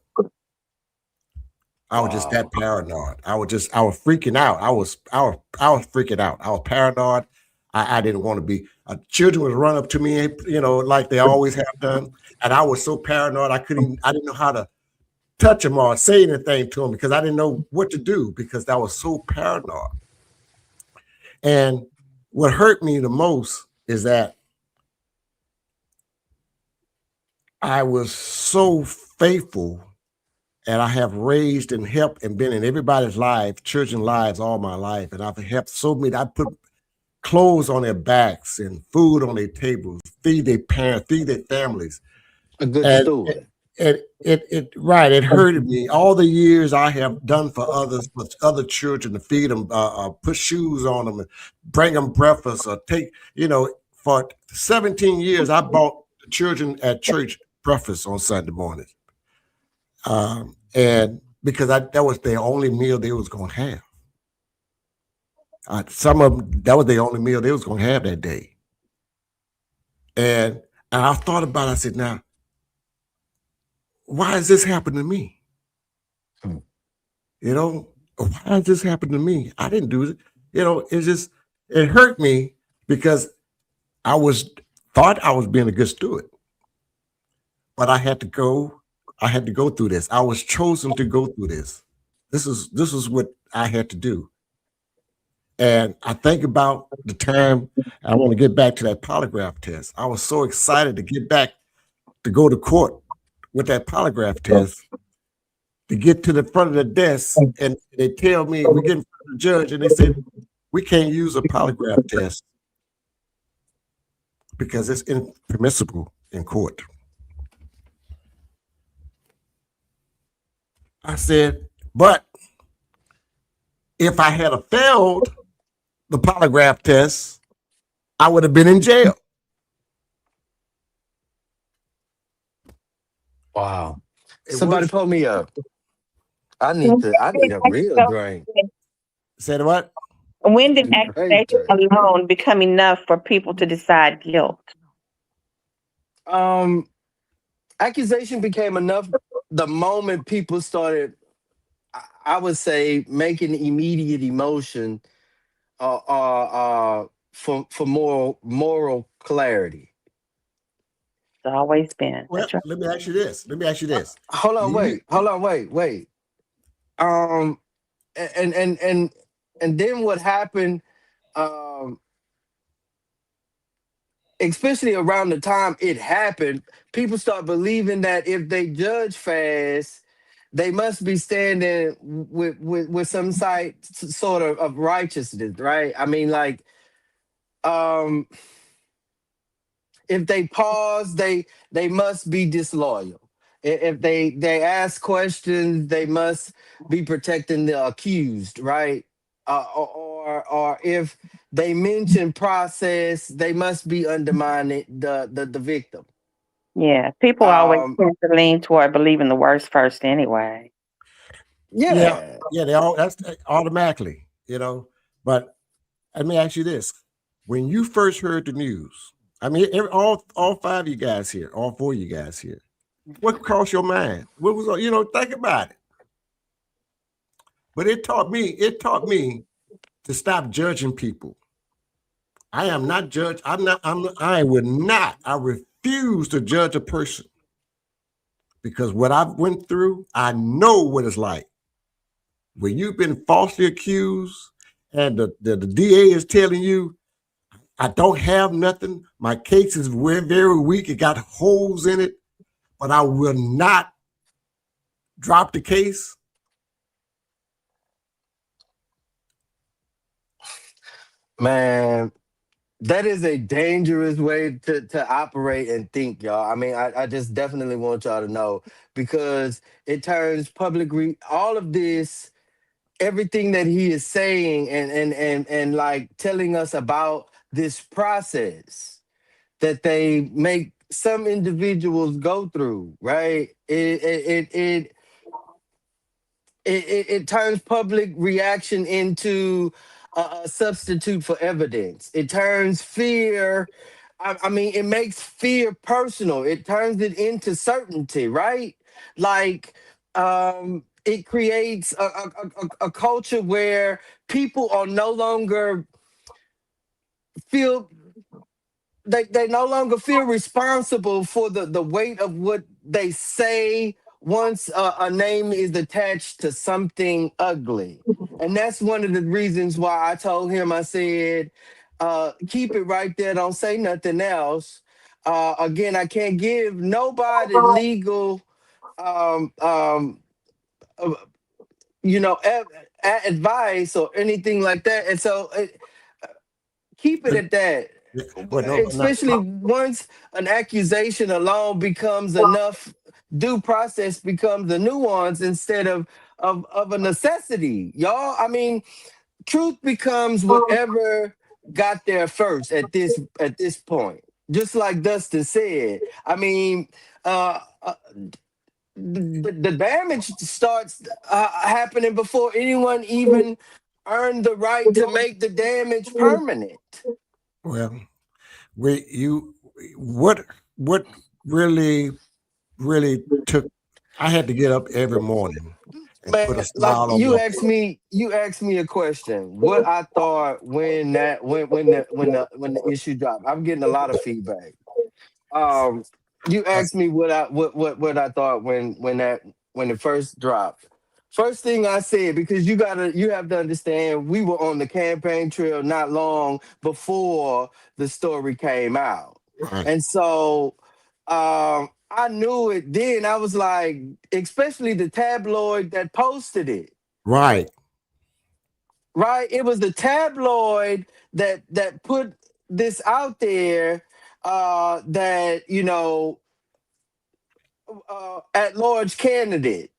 I was just that Wow. paranoid. I was freaking out. I was freaking out. I was paranoid. I didn't want to be. Children would run up to me, like they always have done, and I was so paranoid. I didn't know how to touch them or say anything to them because I didn't know what to do because I was so paranoid. And what hurt me the most is that I was so faithful, and I have raised and helped and been in everybody's life, children's lives all my life. And I've helped so many. I put clothes on their backs and food on their tables, feed their parents, feed their families. A good And steward. it hurted me. All the years I have done for others, for other children, to feed them, put shoes on them, bring them breakfast, or for 17 years, I bought the children at church breakfast on Sunday mornings. And because that was their only meal they was going to have. Some of them, that was their only meal they was going to have that day. And I thought about it. I said, now, why has this happened to me? Hmm. Why has this happened to me? I didn't do it. It hurt me because I thought I was being a good steward, but I had to go through this. I was chosen to go through this. This is what I had to do. And I think about the time I want to get back to that polygraph test. I was so excited to get back to go to court with that polygraph test, to get to the front of the desk, and they tell me, we get in front of the judge, and they say, we can't use a polygraph test because it's impermissible in court. I said, but if I had failed the polygraph test, I would have been in jail. Wow. It Somebody works. pull me up. I When need did a real drink. Said what? when did Great accusation drink. alone become enough for people to decide guilt? Um, accusation became enough the moment people started, I would say, making immediate emotion for moral clarity. It's always been. Well, That's right. let me ask you this. Let me ask you this. Hold on, You, wait. Um, and and and and then what happened? Um, especially around the time it happened, people start believing that if they judge fast, they must be standing with some sort of righteousness, right? I mean, like, um, if they pause, they must be disloyal. If they ask questions, they must be protecting the accused, right? Or if they mention process, they must be undermining the victim. Yeah, people always Um, tend to lean toward believing the worst first anyway. yeah, yeah, yeah, they all that's automatically, But let me ask you this: when you first heard the news, I mean, all five of you guys here, all four of you guys here, what crossed your mind? What was think about it. But it taught me to stop judging people. I am not judge. I would not. I refuse to judge a person because what I've went through, I know what it's like. When you've been falsely accused and the DA is telling you, I don't have nothing. My case is very, very weak. It got holes in it, but I will not drop the case. man, that is a dangerous way to operate and think, y'all. I mean, I just definitely want y'all to know because it turns all of this, everything that he is saying and like telling us about this process that they make some individuals go through, right? It turns public reaction into a substitute for evidence. It turns fear. I mean, it makes fear personal. It turns it into certainty, right? Like, it creates a culture where people are no longer feel they no longer feel responsible for the weight of what they say once a name is attached to something ugly. And that's one of the reasons why I told him, I said, keep it right there, don't say nothing else. Again, I can't give nobody legal um, um, uh, advice or anything like that. And so keep it But, at that. yeah, but no, Especially once an accusation alone becomes enough, due process becomes a nuance instead of a necessity. Y'all, I mean, truth becomes whatever got there first at this point. Just like Dustin said. I mean, the damage starts happening before anyone even earned the right to make the damage permanent. well, we you what really really took. I had to get up every morning and Man, put a like smile on my face. you asked me a question. What I thought when the issue dropped. I'm getting a lot of feedback. Um, you I, asked me what I thought when it first dropped. First thing I said, because you have to understand, we were on the campaign trail not long before the story came out. right, And so I knew it then. I was like, especially the tabloid that posted it, right, right? It was the tabloid that put this out there, that at large candidate.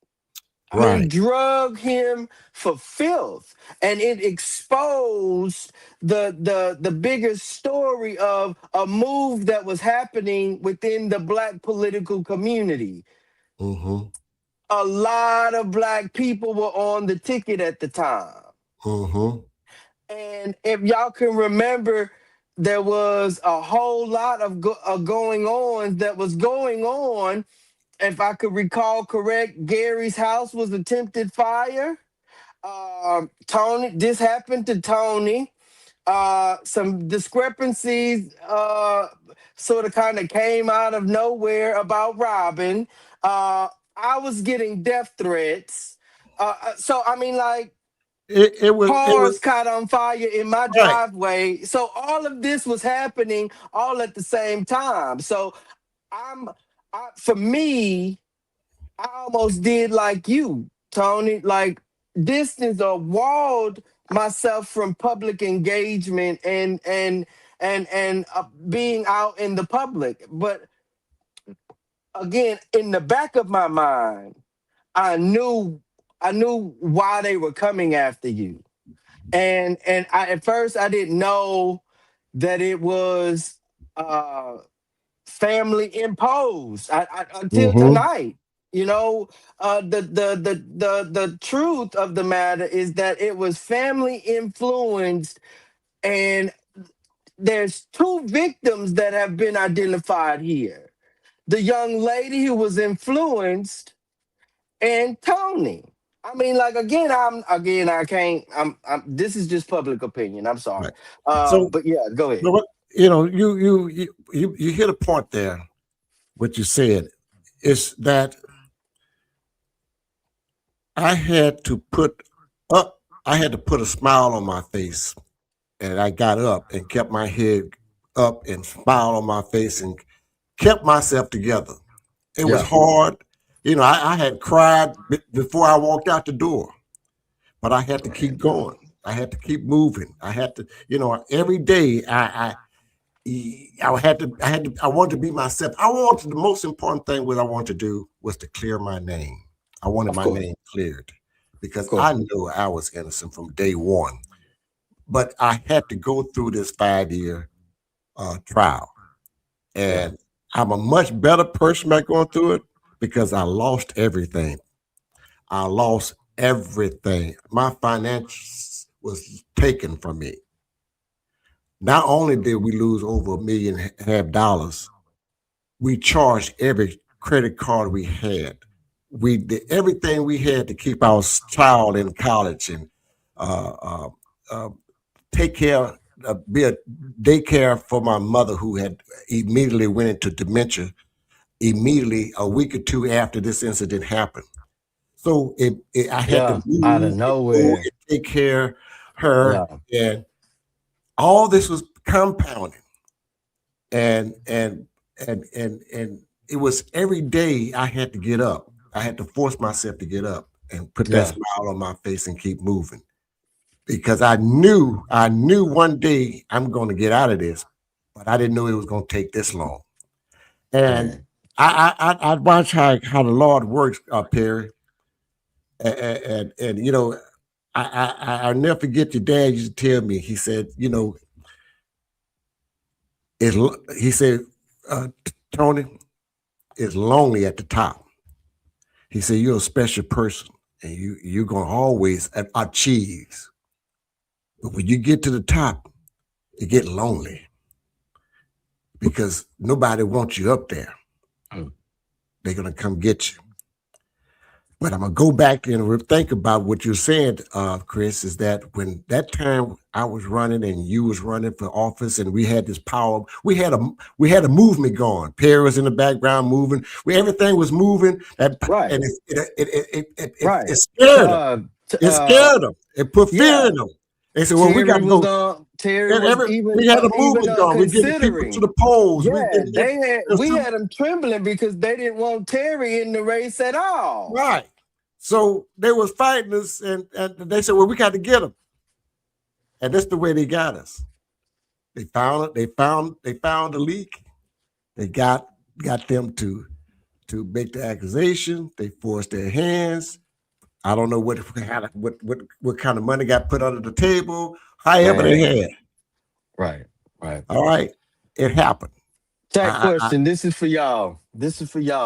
I mean, Right. drug him for filth, and it exposed the bigger story of a move that was happening within the Black political community. Mm-hmm. A lot of Black people were on the ticket at the time, Mm-hmm. and if y'all can remember, there was a whole lot of going on that was going on. If I could recall correct, Gary's house was attempted fire. Tony, this happened to Tony. Some discrepancies sort of kind of came out of nowhere about Robin. I was getting death threats. So I mean, like, It was cars caught on fire in my right. driveway. So all of this was happening all at the same time. So I'm, for me, I almost did like you, Tony, like distance or walled myself from public engagement and being out in the public. But again, in the back of my mind, I knew I knew why they were coming after you. And at first I didn't know that it was uh family imposed. Until Mm-hmm. tonight, you know, the truth of the matter is that it was family influenced, and there's two victims that have been identified here: the young lady who was influenced and Tony. I mean, like, I can't. This is just public opinion. I'm sorry. Right. So, But yeah, go ahead. but what you hit a point there. What you said is that I had to put up. I had to put a smile on my face, and I got up and kept my head up and smiled on my face and kept myself together. It was Yeah, hard. I had cried before I walked out the door, but I had to keep going. I had to keep moving. I had to, every day I wanted to be myself. The most important thing what I wanted to do was to clear my name. I wanted of my course, name cleared of because course. I knew I was innocent from day one. But I had to go through this 5 year trial. Yeah, And I'm a much better person by going through it because I lost everything. I lost everything. My finance was taken from me. Not only did we lose over $1.5 million, we charged every credit card we had. We did everything we had to keep our child in college and uh, uh, uh, take care, be a daycare for my mother who had immediately went into dementia immediately a week or two after this incident happened. So I had to yeah. Out of move and go nowhere. and take care of her, Yeah, and all this was compounding, and it was every day I had to get up. I had to force myself to get up and put that yeah, smile on my face and keep moving because I knew one day I'm going to get out of this, but I didn't know it was going to take this long. And man. I watch how the Lord works up here, and I'll never forget your dad used to tell me. He said, he said, Tony, it's lonely at the top. He said, you're a special person, and you're gonna always achieve. But when you get to the top, you get lonely because nobody wants you up there. Mm. They're gonna come get you. But I'm gonna go back and think about what you're saying, Chris. Is that when that time I was running and you was running for office, and we had this power, we had a movement going. Perry was in the background moving. Everything was moving. Right, And it right. scared them. It scared them. It put fear in Yeah. them. They said, "Well, we got to go." Terry was We had a even movement going. We get the people to considering. the polls. We Yeah, get we had them trembling because they didn't want Terry in the race at all. right. So they was fighting us, and they said, "Well, we got to get them," and that's the way they got us. They found it. They found the leak. They got them to make the accusation. They forced their hands, I don't know what kind of money got put under the table. However Man. they had. Right. All right. It happened. Chat question. This is for y'all.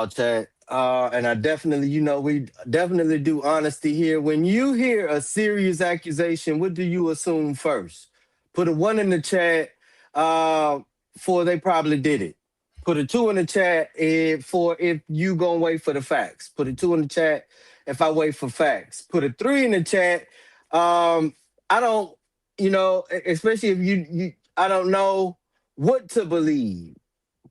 Chat. And I definitely, we definitely do honesty here. When you hear a serious accusation, what do you assume first? Put a 1 in the chat for they probably did it. Put a 2 in the chat for if you gonna wait for the facts. Put a 2 in the chat if I wait for facts. Put a 3 in the chat. I don't, especially if I don't know what to believe.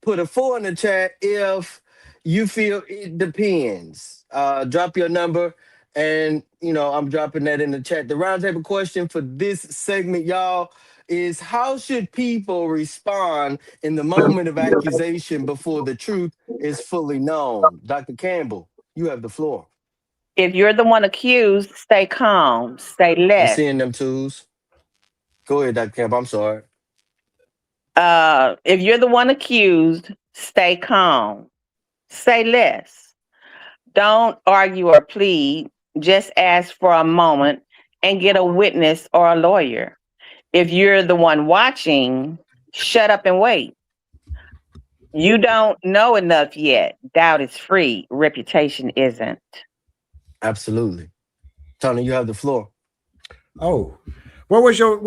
Put a 4 in the chat if you feel it depends. Drop your number, and I'm dropping that in the chat. The roundtable question for this segment, y'all, is how should people respond in the moment of accusation before the truth is fully known? Dr. Campbell, you have the floor. If you're the one accused, stay calm, stay I'm less. seeing them twos. Go ahead, Dr. Campbell. I'm sorry. If you're the one accused, stay calm, say less. Don't argue or plead. Just ask for a moment and get a witness or a lawyer. If you're the one watching, shut up and wait. You don't know enough yet. Doubt is free. Reputation isn't. Absolutely. Tony, you have the floor. Oh, where was your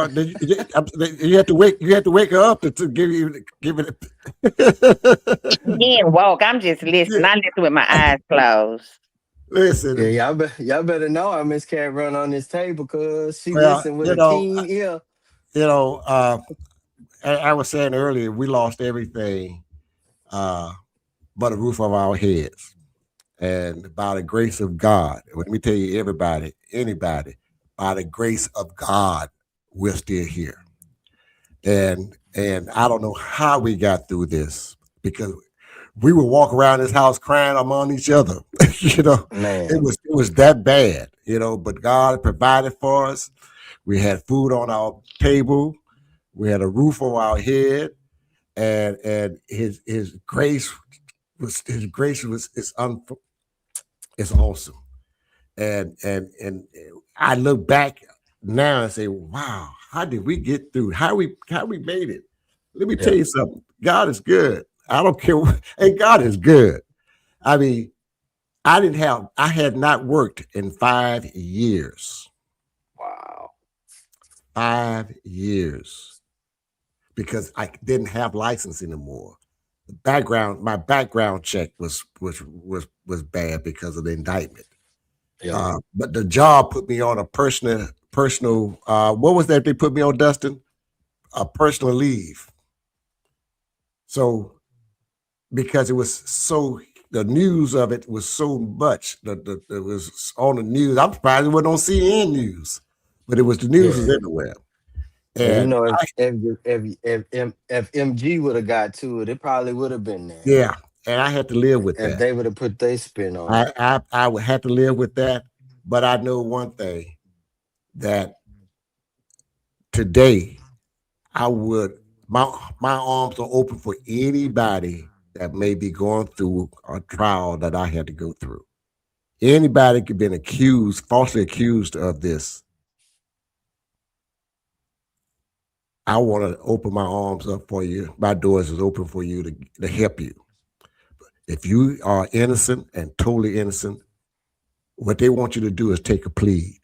did you had to wake her up to give it Being woke, I'm just listening. I listen with my eyes closed. Listen. Yeah, y'all better know I Miss Cat run on this table because she listen with a keen ear. I was saying earlier, we lost everything but a roof over our heads. And by the grace of God, let me tell you, anybody, by the grace of God, we're still here. And I don't know how we got through this, because we would walk around this house crying among each other. Man. It was that bad, but God provided for us. We had food on our table. We had a roof over our head, and his grace is awesome. And I look back now and say, wow, how did we get through? How we made it? Let me tell you something. God is good. I don't care. And God is good. I mean, I had not worked in 5 years. Wow. 5 years. Because I didn't have license anymore. My background check was bad because of the indictment. Yeah. But the job put me on a personal what was that they put me on, Dustin? A personal leave. So because it was the news of it was so much that it was on the news. I'm surprised it wasn't on CNN news, but it was the news was everywhere. And if MG would have got to it, it probably would have been there. Yeah, and I had to live with that. If they would have put their spin on it. I would have to live with that. But I know one thing, that today my arms are open for anybody that may be going through a trial that I had to go through. Anybody could be falsely accused of this. I want to open my arms up for you. My doors is open for you to help you. If you are innocent and totally innocent, what they want you to do is take a plea.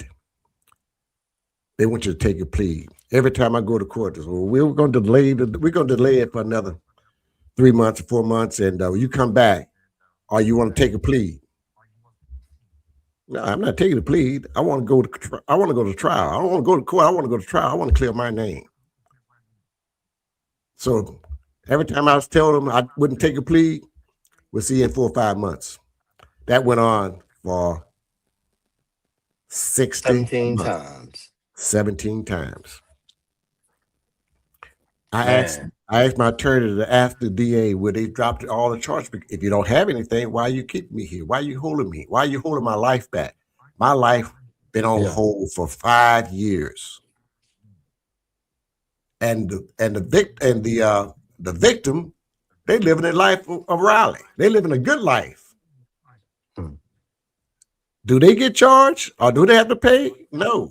They want you to take a plea. Every time I go to court, we're going to delay it for another 3 months, 4 months, and you come back, or you want to take a plea. No, I'm not taking a plea. I want to go to trial. I don't want to go to court. I want to go to trial. I want to clear my name. So every time I was telling them I wouldn't take a plea, we'll see you in 4 or 5 months. That went on for 17 times. 17 times. I asked my attorney to ask the DA, would they drop all the charges? If you don't have anything, why are you keeping me here? Why are you holding me? Why are you holding my life back? My life been on hold for 5 years. And the victim, they living a life of Riley. They living a good life. Do they get charged or do they have to pay? No.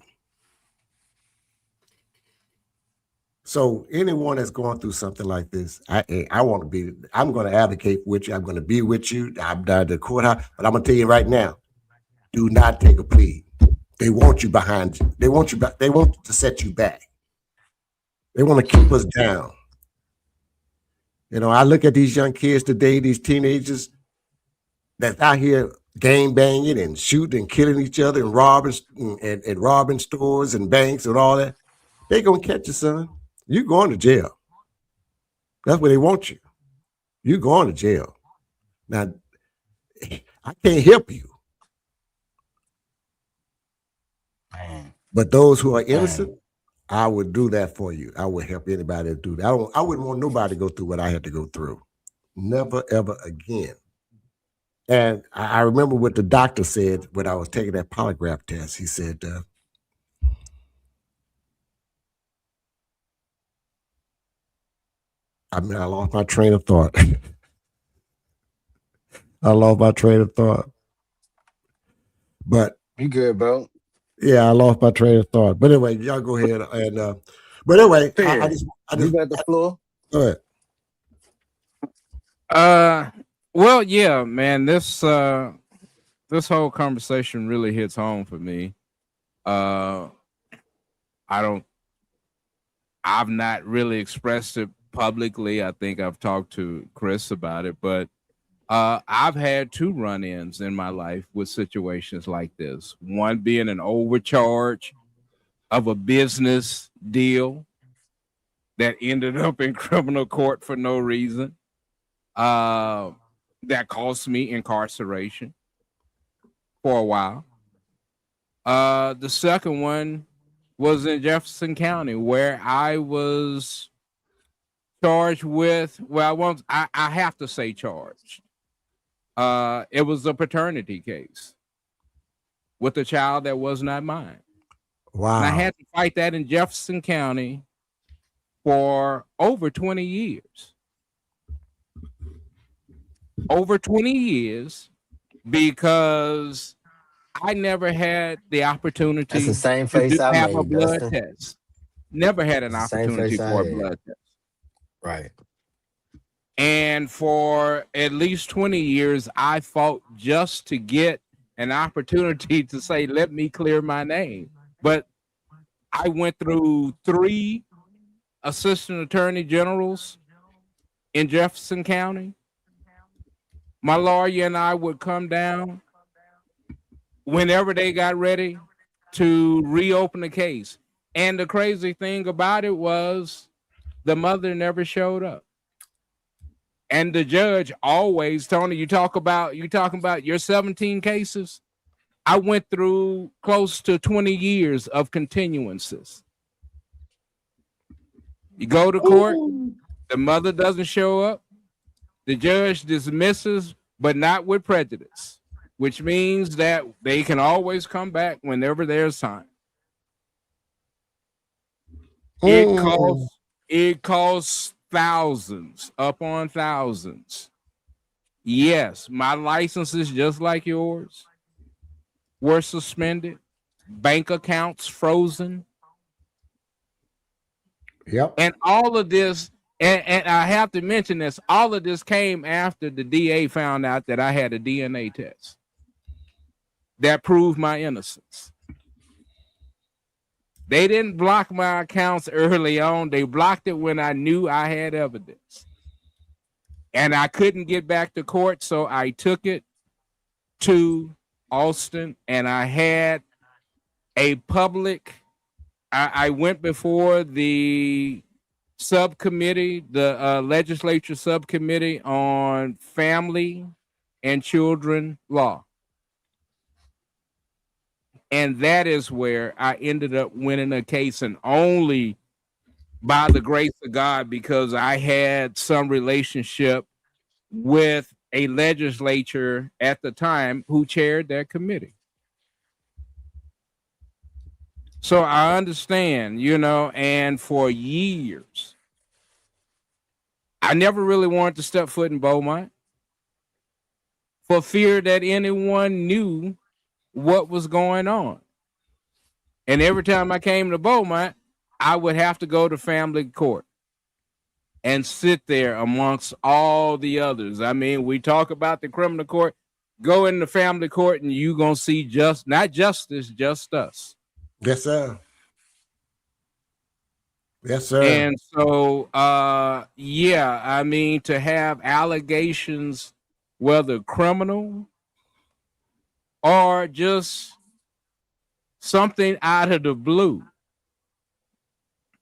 So anyone that's going through something like this, I'm going to advocate with you. I'm going to be with you. I'm down at the courthouse, but I'm going to tell you right now, do not take a plea. They want you behind you. They want you back. They want to set you back. They want to keep us down. You know, I look at these young kids today, these teenagers that's out here gang banging and shooting and killing each other and robbing and robbing stores and banks and all that. They gonna catch you, son. You going to jail. That's where they want you. You going to jail. Now, I can't help you. Man. But those who are innocent, I would do that for you. I would help anybody to do that. I wouldn't want nobody to go through what I had to go through. Never, ever again. And I remember what the doctor said when I was taking that polygraph test. He said, I lost my train of thought. I lost my train of thought. But you good, bro? Yeah, I lost my train of thought. But anyway, y'all go ahead and but anyway, I just you got the floor. Go ahead. Well, yeah, man, this whole conversation really hits home for me. I've not really expressed it publicly. I think I've talked to Chris about it, but I've had 2 run-ins in my life with situations like this. One being an overcharge of a business deal that ended up in criminal court for no reason. That cost me incarceration for a while. The second one was in Jefferson County, where I was charged with, I have to say charged. It was a paternity case with a child that was not mine. Wow. And I had to fight that in Jefferson County for over 20 years. Over 20 years, because I never had the opportunity That's the same face to I have a made, blood Dustin. test. Never had an It's the same opportunity face I for a had. blood test. Right. And for at least 20 years, I fought just to get an opportunity to say, let me clear my name. But I went through 3 assistant attorney generals in Jefferson County. My lawyer and I would come down whenever they got ready to reopen the case. And the crazy thing about it was the mother never showed up. And the judge always, Tony, you talking about your 17 cases. I went through close to 20 years of continuances. You go to court, the mother doesn't show up. The judge dismisses, but not with prejudice, which means that they can always come back whenever there's time. It costs thousands upon thousands. Yes, my licenses, just like yours, were suspended, bank accounts frozen. Yep. And all of this, and I have to mention this, all of this came after the DA found out that I had a DNA test that proved my innocence. They didn't block my accounts early on. They blocked it when I knew I had evidence. And I couldn't get back to court, so I took it to Austin, and I had a public, I went before the subcommittee, the legislature subcommittee on family and children law. And that is where I ended up winning a case, and only by the grace of God, because I had some relationship with a legislature at the time who chaired that committee. So I understand, and for years, I never really wanted to step foot in Beaumont for fear that anyone knew what was going on. And every time I came to Beaumont, I would have to go to family court and sit there amongst all the others. I mean, we talk about the criminal court, go in the family court and you gonna see not justice, just us. Yes, sir. Yes, sir. And so yeah, I mean, to have allegations, whether criminal or just something out of the blue,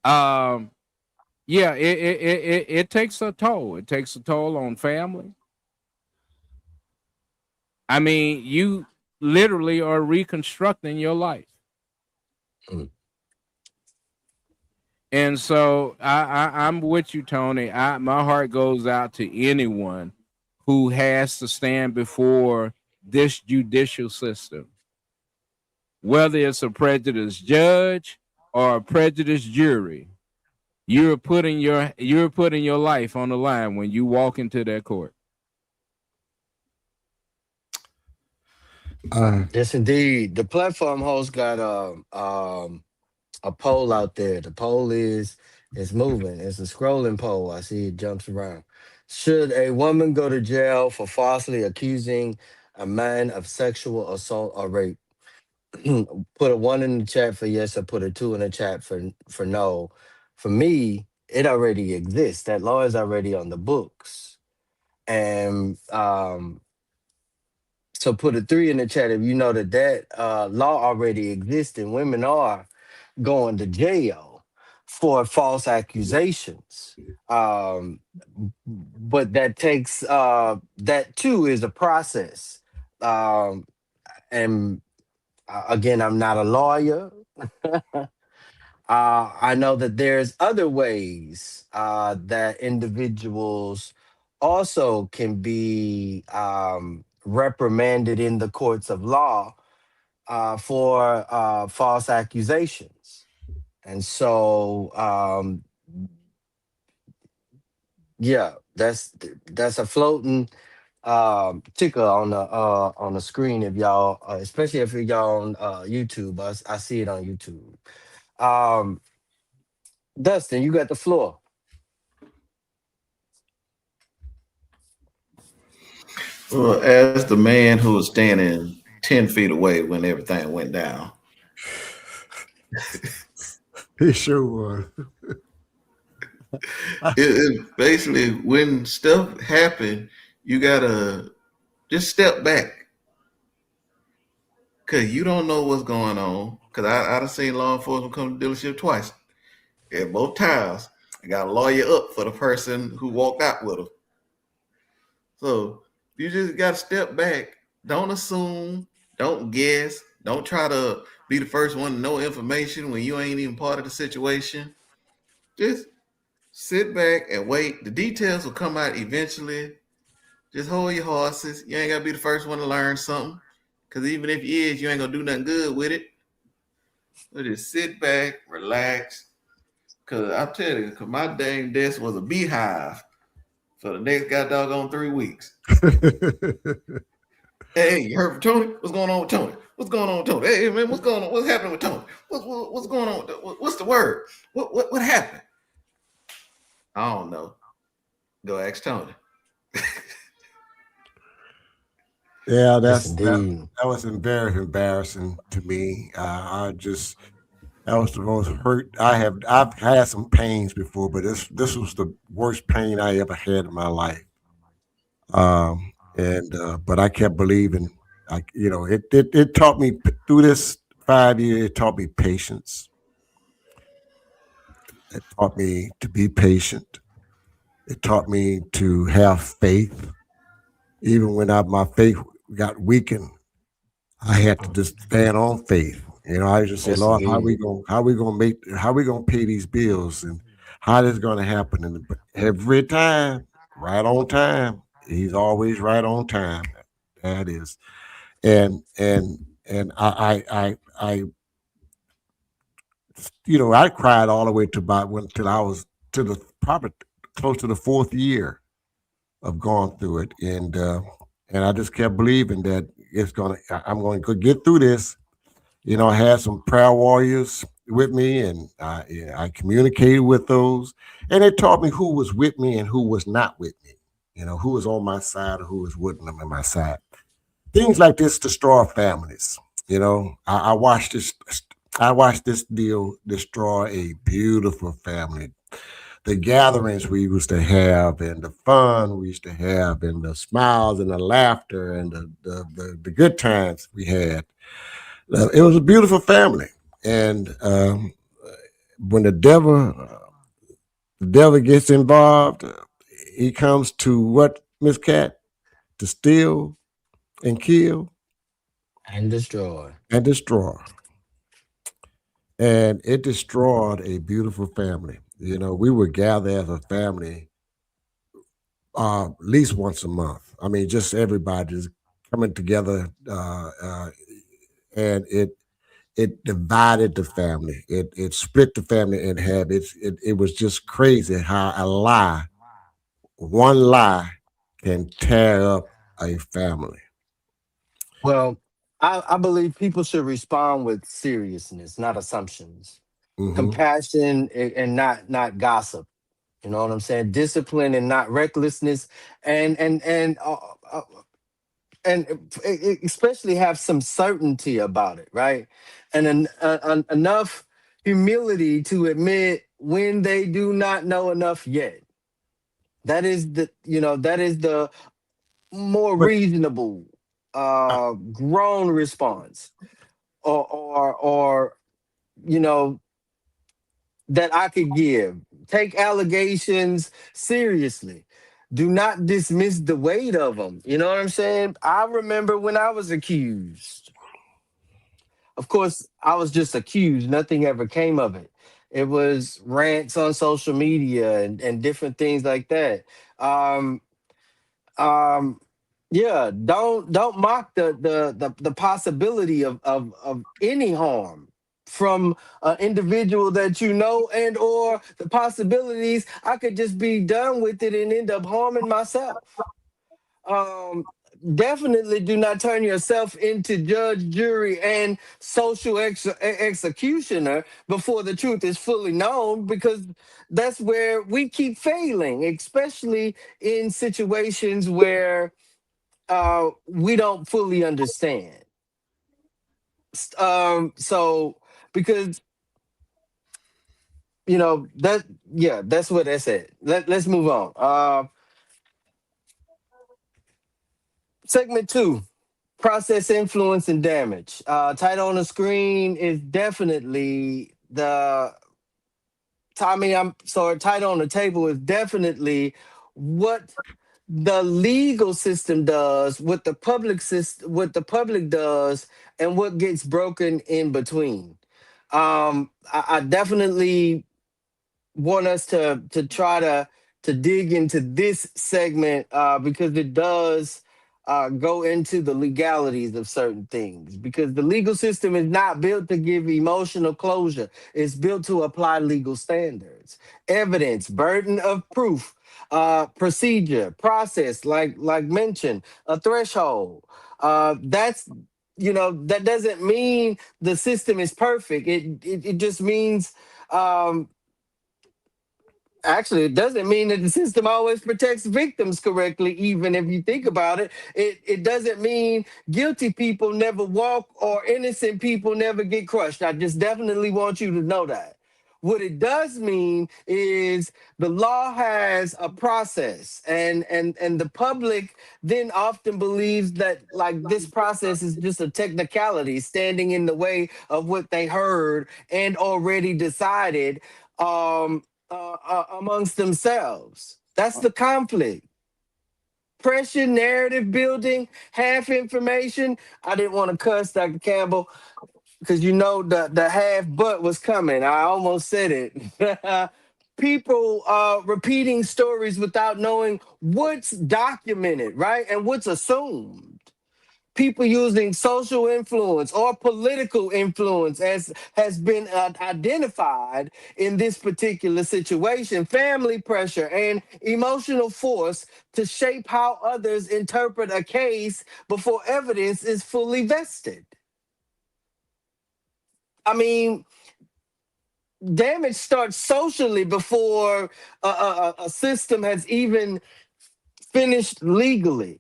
yeah, it takes a toll. It takes a toll on family. I mean, you literally are reconstructing your life. Mm. And so I'm with you, Tony. My heart goes out to anyone who has to stand before this judicial system, whether it's a prejudiced judge or a prejudiced jury. You're putting your life on the line when you walk into that court. Yes, indeed. The platform host got a poll out there. The poll is moving. It's a scrolling poll. I see it jumps around. Should a woman go to jail for falsely accusing a man of sexual assault or rape? Put a 1 in the chat for yes, or put a 2 in the chat for no. For me, it already exists. That law is already on the books. And so put a 3 in the chat if you know that law already exists and women are going to jail for false accusations. But that takes that too is a process. And again, I'm not a lawyer. I know that there's other ways that individuals also can be reprimanded in the courts of law for false accusations. And so, yeah, that's a floating ticker on the screen if y'all, especially if y'all on YouTube. I see it on YouTube. Dustin, you got the floor. Well, as the man who was standing 10 feet away when everything went down. He sure was. It basically, when stuff happened, you gotta just step back. Cause you don't know what's going on. Cause I've seen law enforcement come to the dealership twice. At both times, I got a lawyer up for the person who walked out with him. So you just gotta step back. Don't assume, don't guess, don't try to be the first one to know information when you ain't even part of the situation. Just sit back and wait. The details will come out eventually. Just hold your horses. You ain't gotta be the first one to learn something. Cause even if you is, you ain't gonna do nothing good with it. So just sit back, relax. Cause I'll tell you, cause my dang desk was a beehive for the next goddamn 3 weeks. Hey, you heard from Tony? What's going on with Tony? What's going on with Tony? Hey man, what's going on? What's happening with Tony? What's going on? What's the word? What happened? I don't know. Go ask Tony. Yeah, Yes, that was very embarrassing to me. That was the most hurt I've had some pains before, but this was the worst pain I ever had in my life. But I kept believing. It taught me through this 5 years. It taught me patience. It taught me to be patient. It taught me to have faith, even when my faith got weakened. I had to just stand on faith. I just say, Yes, Lord, indeed. how we gonna pay these bills, and how this gonna happen? And every time, right on time. He's always right on time. That is, and I cried all the way to till I was to the probably close to the 4th year of going through it, and I just kept believing that I'm going to get through this. I had some prayer warriors with me, and I communicated with those, and they taught me who was with me and who was not with me. Who was on my side or who was wouldn't on my side. Things like this destroy families. I watched this. I watched this deal destroy a beautiful family. The gatherings we used to have, and the fun we used to have, and the smiles and the laughter and the good times we had. It was a beautiful family, and when the devil gets involved, he comes to what, Miss Cat? To steal and kill And destroy. and destroy. And it destroyed a beautiful family. We would gather as a family at least once a month. I mean, just everybody just coming together, and it divided the family. It split the family in half. It was just crazy how one lie, can tear up a family. Well, I believe people should respond with seriousness, not assumptions, Hmm. compassion, and not gossip. You know what I'm saying? Discipline and not recklessness, and and and uh, uh, and especially have some certainty about it, right? And enough humility to admit when they do not know enough yet. That is the more But reasonable, I, grown response, or you know that I could give. Take allegations seriously. Do not dismiss the weight of them. You know what I'm saying? I remember when I was accused. Of course, I was just accused. Nothing ever came of it. It was rants on social media and different things like that. Um, um, yeah, don't mock the possibility of any harm from an individual that you know, and or the possibilities I could just be done with it and end up harming myself. um Definitely do not turn yourself into judge, jury, and social executioner before the truth is fully known, because that's where we keep failing, especially in situations where we don't fully understand. So because that, yeah, that's what that's it. Let's move on. Segment two: process, influence, and damage. Title on the screen is definitely the. I mean, I'm sorry. Title on the table is definitely what the legal system does, what the public system, what the public does, and what gets broken in between. I definitely want us to try to dig into this segment, because it does go into the legalities of certain things, because the legal system is not built to give emotional closure. It's built to apply legal standards, evidence, burden of proof, procedure, process, like mentioned, a threshold. That doesn't mean the system is perfect. It just means, um, actually, it doesn't mean that the system always protects victims correctly, even if you think about it. It doesn't mean guilty people never walk or innocent people never get crushed. I just definitely want you to know that. What it does mean is the law has a process, and the public then often believes that, like, this process is just a technicality standing in the way of what they heard and already decided, amongst themselves. That's the conflict. Pressure, narrative building, half information. I didn't want to cuss, Dr. Campbell, because the half but was coming. I almost said it. People repeating stories without knowing what's documented, right? And what's assumed. people using social influence or political influence, as has been identified in this particular situation, family pressure and emotional force to shape how others interpret a case before evidence is fully vested. I mean, damage starts socially before a system has even finished legally.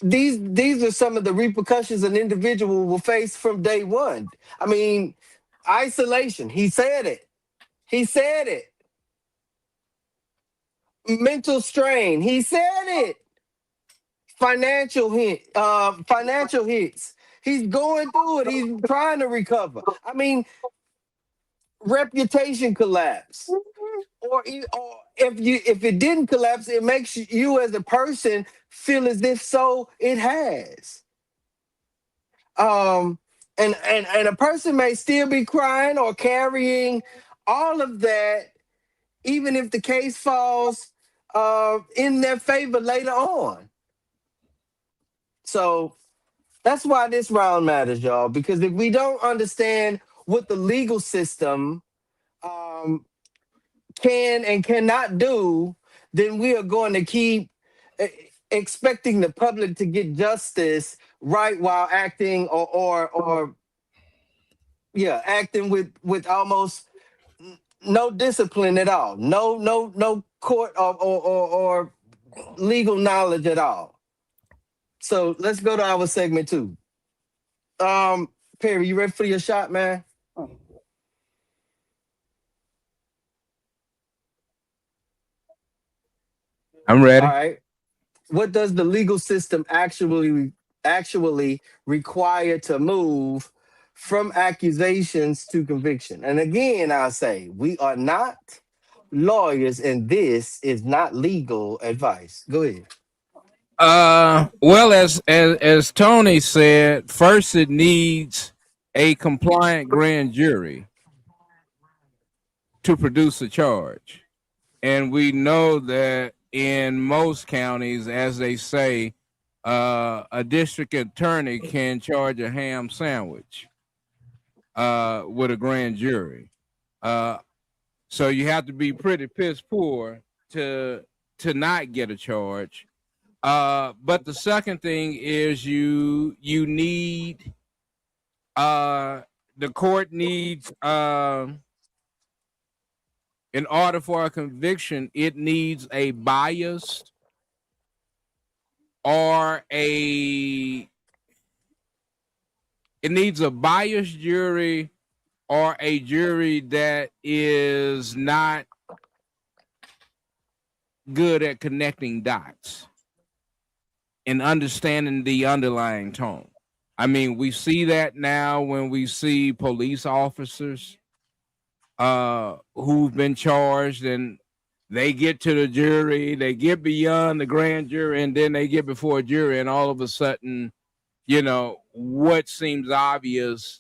These are some of the repercussions an individual will face from day one. I mean, isolation. He said it. He said it. Mental strain. He said it. Financial hits. He's going through it. He's trying to recover. I mean, reputation collapse. Or if it didn't collapse, it makes you as a person feel as if so it has. And a person may still be crying or carrying all of that, even if the case falls in their favor later on. So that's why this round matters, y'all. Because if we don't understand what the legal system can and cannot do, then we are going to keep expecting the public to get justice right while acting or acting with almost no discipline at all, no court or legal knowledge at all. So let's go to our segment 2. Perry, you ready for your shot, man? I'm ready. All right. What does the legal system actually require to move from accusations to conviction? And again, I say we are not lawyers, and this is not legal advice. Go ahead. Well, as Tony said, first it needs a compliant grand jury to produce a charge. And we know that in most counties, as they say, a district attorney can charge a ham sandwich with a grand jury. So you have to be pretty piss poor to not get a charge. But the second thing is you need the court needs in order for a conviction, it needs a biased or it needs a biased jury or a jury that is not good at connecting dots and understanding the underlying tone. I mean, we see that now when we see police officers who've been charged and they get to the jury, they get beyond the grand jury, and then they get before a jury, and all of a sudden, what seems obvious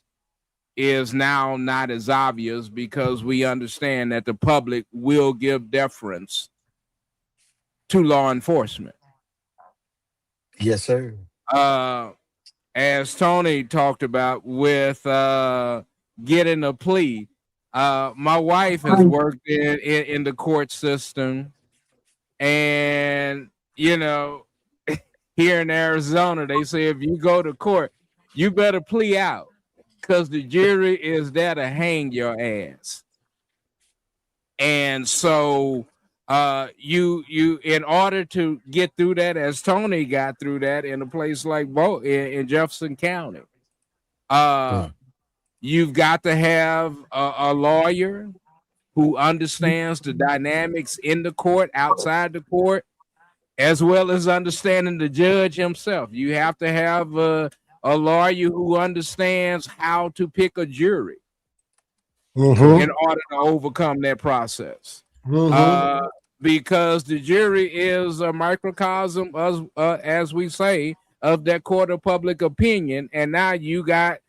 is now not as obvious because we understand that the public will give deference to law enforcement. Yes, sir. As Tony talked about with getting a plea, my wife has worked in the court system, and here in Arizona, they say if you go to court, you better plea out because the jury is there to hang your ass. And so you in order to get through that, as Tony got through that in a place like in Jefferson County, you've got to have a lawyer who understands the dynamics in the court, outside the court, as well as understanding the judge himself. You have to have a lawyer who understands how to pick a jury in order to overcome that process. Because the jury is a microcosm, as we say, of that court of public opinion. And now you got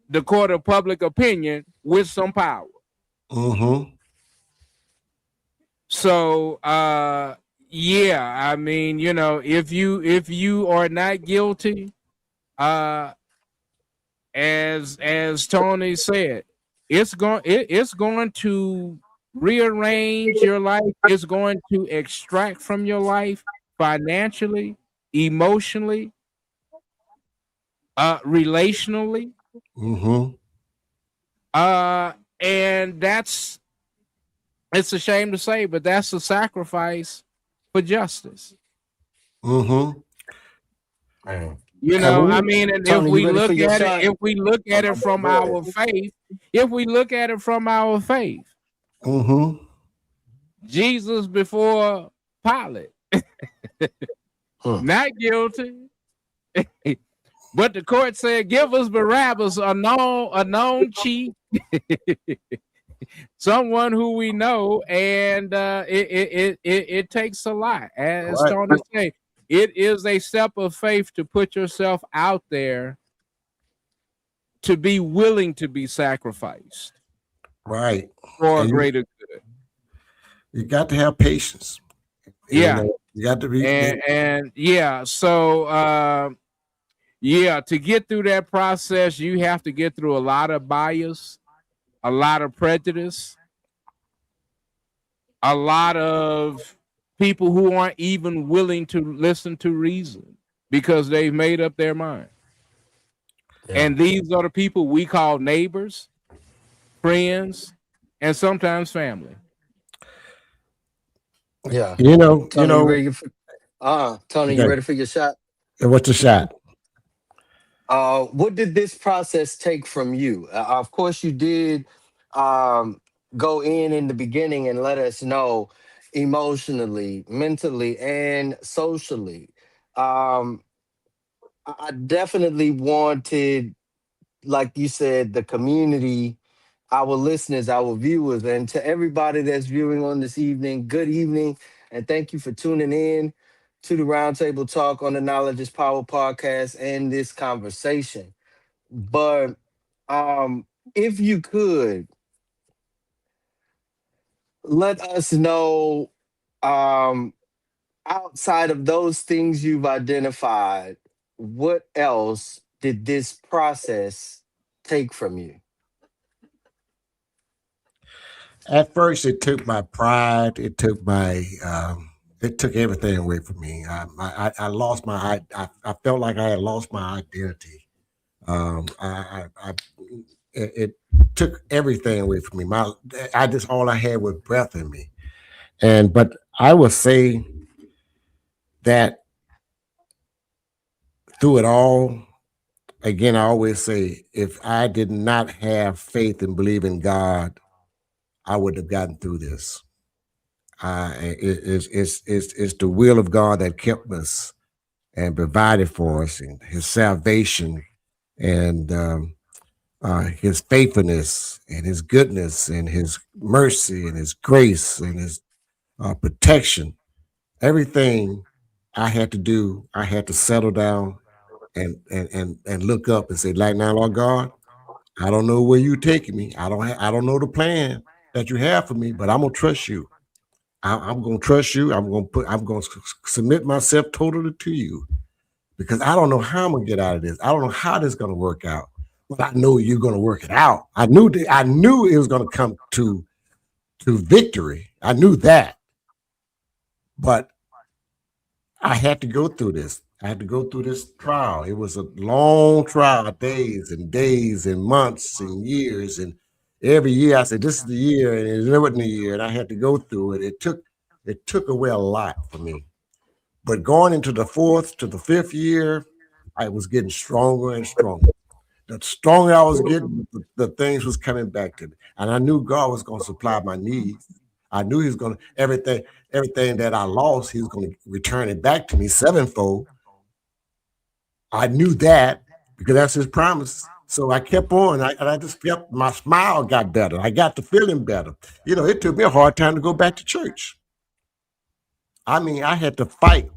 the court of public opinion with some power. So Yeah, I mean, if you are not guilty, uh, as Tony said, it's going to rearrange your life. It's going to extract from your life financially, emotionally, relationally, Mm-hmm. and it's a shame to say, but that's a sacrifice for justice. Mm-hmm. Man. I mean, and Tony, you ready for your shot? if we look at it from Go ahead. our faith, if we look at it from our faith, Mm-hmm. Jesus before Pilate, Hmm. not guilty, but the court said, "Give us Barabbas, a known cheat, someone who we know," and it takes a lot. As Right. Tony said, it is a step of faith to put yourself out there, to be willing to be sacrificed Right. for a And greater good. you got to have patience. Yeah, You got to be. and yeah, so yeah, to get through that process, you have to get through a lot of bias, a lot of prejudice, a lot of people who aren't even willing to listen to reason because they've made up their mind. Yeah. And these are the people we call neighbors, friends, and sometimes family. Yeah. You know. Tony, you ready for Tony, you Okay. ready for your shot? What's the shot? What did this process take from you? Of course, you did go in the beginning and let us know emotionally, mentally, and socially. Um, I definitely wanted, like you said, the community, our listeners, our viewers, and to everybody that's viewing on this evening, good evening, and thank you for tuning in to the Roundtable Talk on the Knowledge is Power podcast and this conversation. But if you could let us know, um, outside of those things you've identified, what else did this process take from you? At first, it took my pride. It took my. It took everything away from me. I lost my. I felt like I had lost my identity. It took everything away from me. I just all I had was breath in me. But I would say that through it all, again, I always say, if I did not have faith and believe in God, I wouldn't have gotten through this. It's the will of God that kept us and provided for us, and His salvation, and His faithfulness, and His goodness, and His mercy, and His grace, and His protection. Everything I had to do, I had to settle down and look up and say, like now, Lord God, I don't know where you're taking me. I don't know the plan that you have for me, but I'm gonna trust you. I'm gonna trust you. I'm gonna submit myself totally to you because I don't know how I'm gonna get out of this. I don't know how this is gonna work out, but I know you're gonna work it out. I knew it was gonna come to victory. I knew that, but I had to go through this. I had to go through this trial. It was a long trial, days and days and months and years. And every year I said, this is the year, and it wasn't the year. And I had to go through it. It took away a lot for me. But going into the fourth to the fifth year, I was getting stronger and stronger. The stronger I was getting, the things was coming back to me. And I knew God was going to supply my needs. I knew He was going to everything that I lost, He was going to return it back to me sevenfold. I knew that because that's His promise. So I kept on, and I just felt my smile got better. I got to feeling better. It took me a hard time to go back to church. I mean, I had to fight,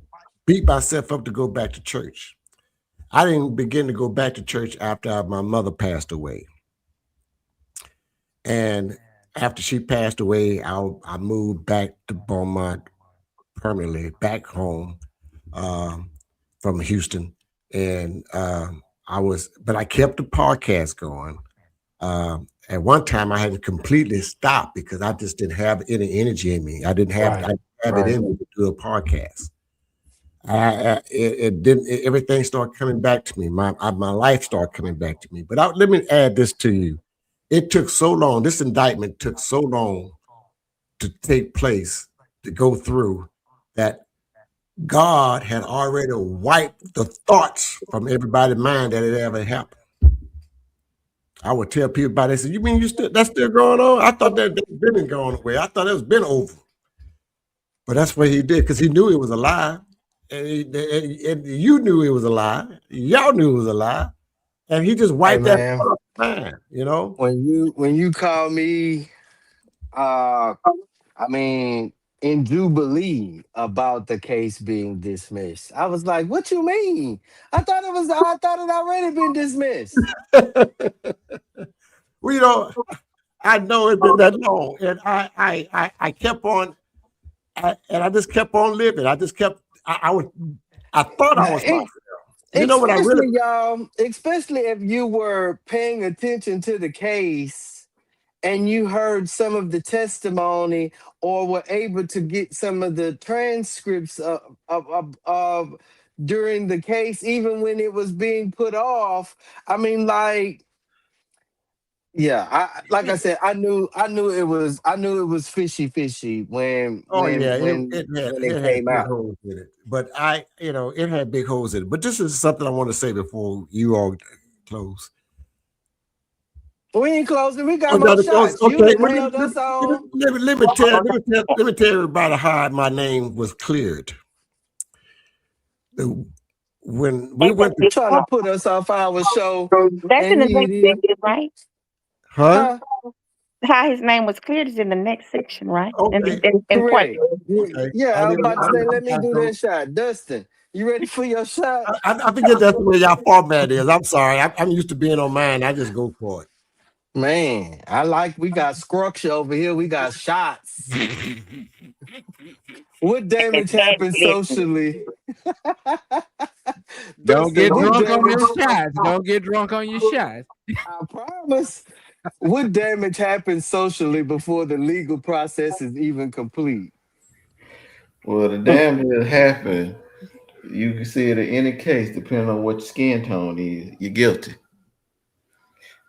beat myself up to go back to church. I didn't begin to go back to church after my mother passed away. And after she passed away, I moved back to Beaumont permanently back home from Houston, and but I kept the podcast going. At one time, I had to completely stop because I just didn't have any energy in me. I didn't have it in me to do a podcast. It didn't. Everything started coming back to me. My life started coming back to me. But let me add this to you. It took so long. This indictment took so long to take place, to go through, that God had already wiped the thoughts from everybody's mind that it ever happened. I would tell people about it. They said, "You mean that's still going on? I thought that been going away. I thought it was been over." But that's what he did because he knew it was a lie, and you knew it was a lie. Y'all knew it was a lie, and he just Hey wiped that man, off the mind. You know. when you call me, I mean, in jubilee about the case being dismissed, I was like, "What you mean? I thought it already been dismissed." Well, I know it's been that long, and I kept on, and I just kept on living. I just kept. I thought I Now, was locked down. You know what I really? especially y'all, especially if you were paying attention to the case and you heard some of the testimony or were able to get some of the transcripts of during the case, even when it was being put off. I mean, yeah, like I said, I knew it was fishy when Oh yeah, when it it had came big out. holes in it. But it had big holes in it. But this is something I want to say before you all close. We ain't closing. We Oh, got more got to close. shots. You Okay, didn't held us on. let me tell everybody how my name was cleared. When we went to, Trying to put us off our show, That's in and the here it next is. section, right? huh? Huh? How his name was cleared is in the next section, right? Okay, In part Correct. okay. Yeah, I was about to say, let me I do don't. that shot. Dustin, you ready for your shot? I forget that's the way y'all format is. I'm sorry. I'm used to being on mine. I just go for it. Man, we got structure over here. We got shots. What damage happened socially? Don't Dustin, get what drunk on damage? your shots. Don't get drunk on your shots. I promise. What damage happens socially before the legal process is even complete? Well, the damage that happened, you can see it in any case, depending on what your skin tone is. You're guilty.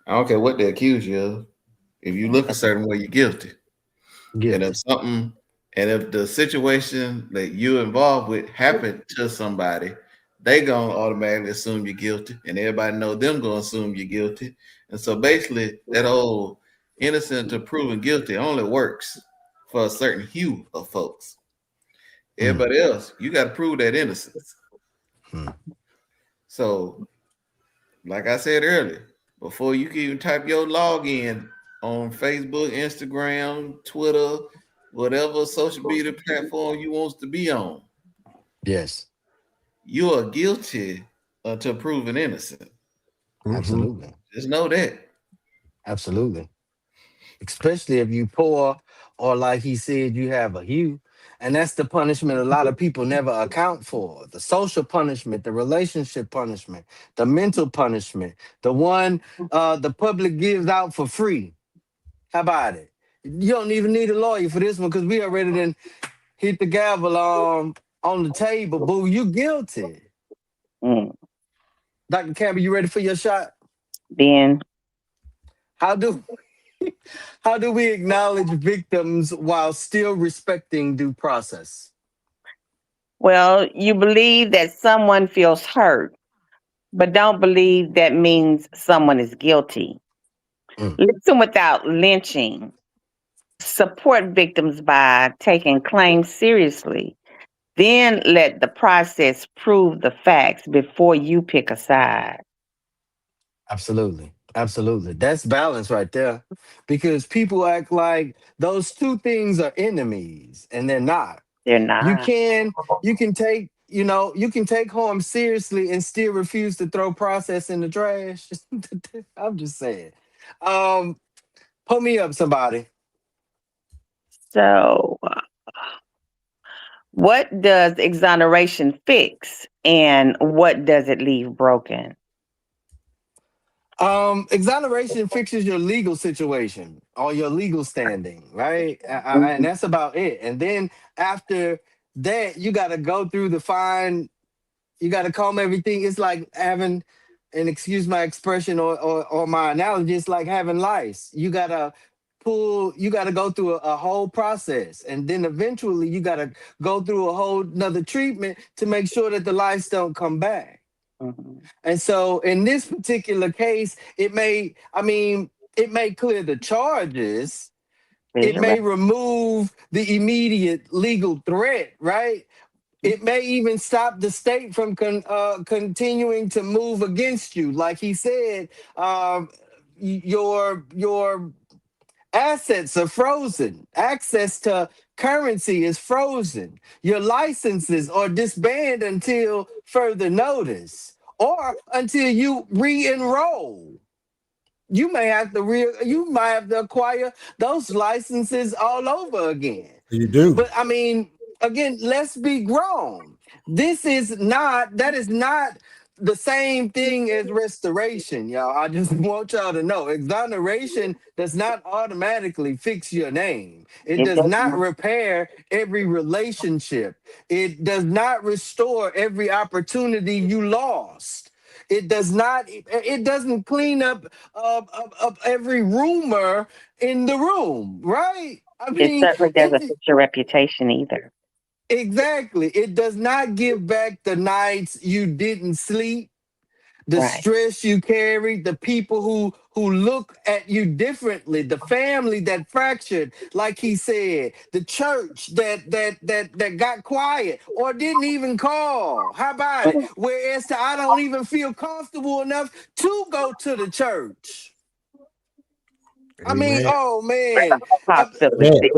I don't care what they accuse you of. If you look a certain way, you're guilty. And Guilty. if the situation that you're involved with happened to somebody, they gonna automatically assume you're guilty, and everybody know them gonna assume you're guilty. And so basically, that old innocent to proven guilty only works for a certain hue of folks. Everybody else, you got to prove that innocence. Hmm. So, like I said earlier, before you can even type your login on Facebook, Instagram, Twitter, whatever social media platform you want to be on, Yes, you are guilty until proven innocent. Mm-hmm. absolutely. Just know that. Absolutely. Especially if you poor or like he said, you have a hue. And that's the punishment a lot of people never account for. The social punishment, the relationship punishment, the mental punishment, the one the public gives out for free. How about it? You don't even need a lawyer for this one because we already done hit the gavel on the table. Boo, you guilty. mm, Dr. Campbell, you ready for your shot? then How do how do we acknowledge victims while still respecting due process? well, you believe that someone feels hurt, but don't believe that means someone is guilty. Mm, Listen without lynching. Support victims by taking claims seriously. Then let the process prove the facts before you pick a side. absolutely. Absolutely. That's balance right there. Because people act like those two things are enemies and they're not. They're You not. can you can take, you can take harm seriously and still refuse to throw process in the trash. I'm just saying. Um, Pull me up somebody. So, What does exoneration fix and what does it leave broken? Exoneration fixes your legal situation or your legal standing, right? And Mhm. that's about it. And then after that, you got to go through the fine. You got to comb everything. It's like having, and excuse my expression or my analogy, it's like having lice. You got to you got to go through a whole process. And then eventually you got to go through a whole nother treatment to make sure that the lice don't come back. Mhm. And so in this particular case, it may clear the charges. It Visual. may remove the immediate legal threat, right? It may even stop the state from continuing to move against you. Like he said, your assets are frozen. Access to currency is frozen. Your licenses are disbanded until further notice or until you re-enroll. You might have to acquire those licenses all over again. You do. But I mean, again, let's be grown. That is not the same thing as restoration, y'all. I just want y'all to know exoneration does not automatically fix your name. It It does does not not. repair every relationship. It does not restore every opportunity you lost. It does not. It doesn't clean up every rumor in the room, right? I It mean, certainly doesn't fix your reputation either. exactly. It does not give back the nights you didn't sleep, the Right. stress you carried, the people who look at you differently, the family that fractured, like he said, the church that got quiet or didn't even call. How about it? Whereas to I don't even feel comfortable enough to go to the church. I mean, Amen. oh man, uh, Possibly Yeah. sick.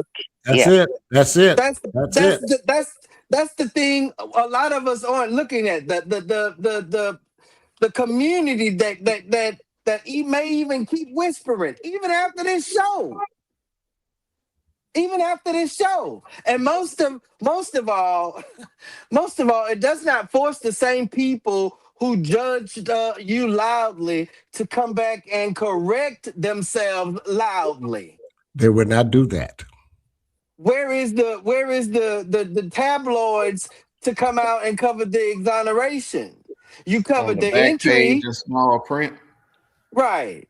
That's Yeah. it. That's it. that's That's that's it. the, that's that's the thing. A lot of us aren't looking at the community that he may even keep whispering even after this show. Even after this show, and most of all, it does not force the same people who judged you loudly to come back and correct themselves loudly. They would not do that. Where is the tabloids to come out and cover the exoneration? You On covered the the back page entry, in small print. right?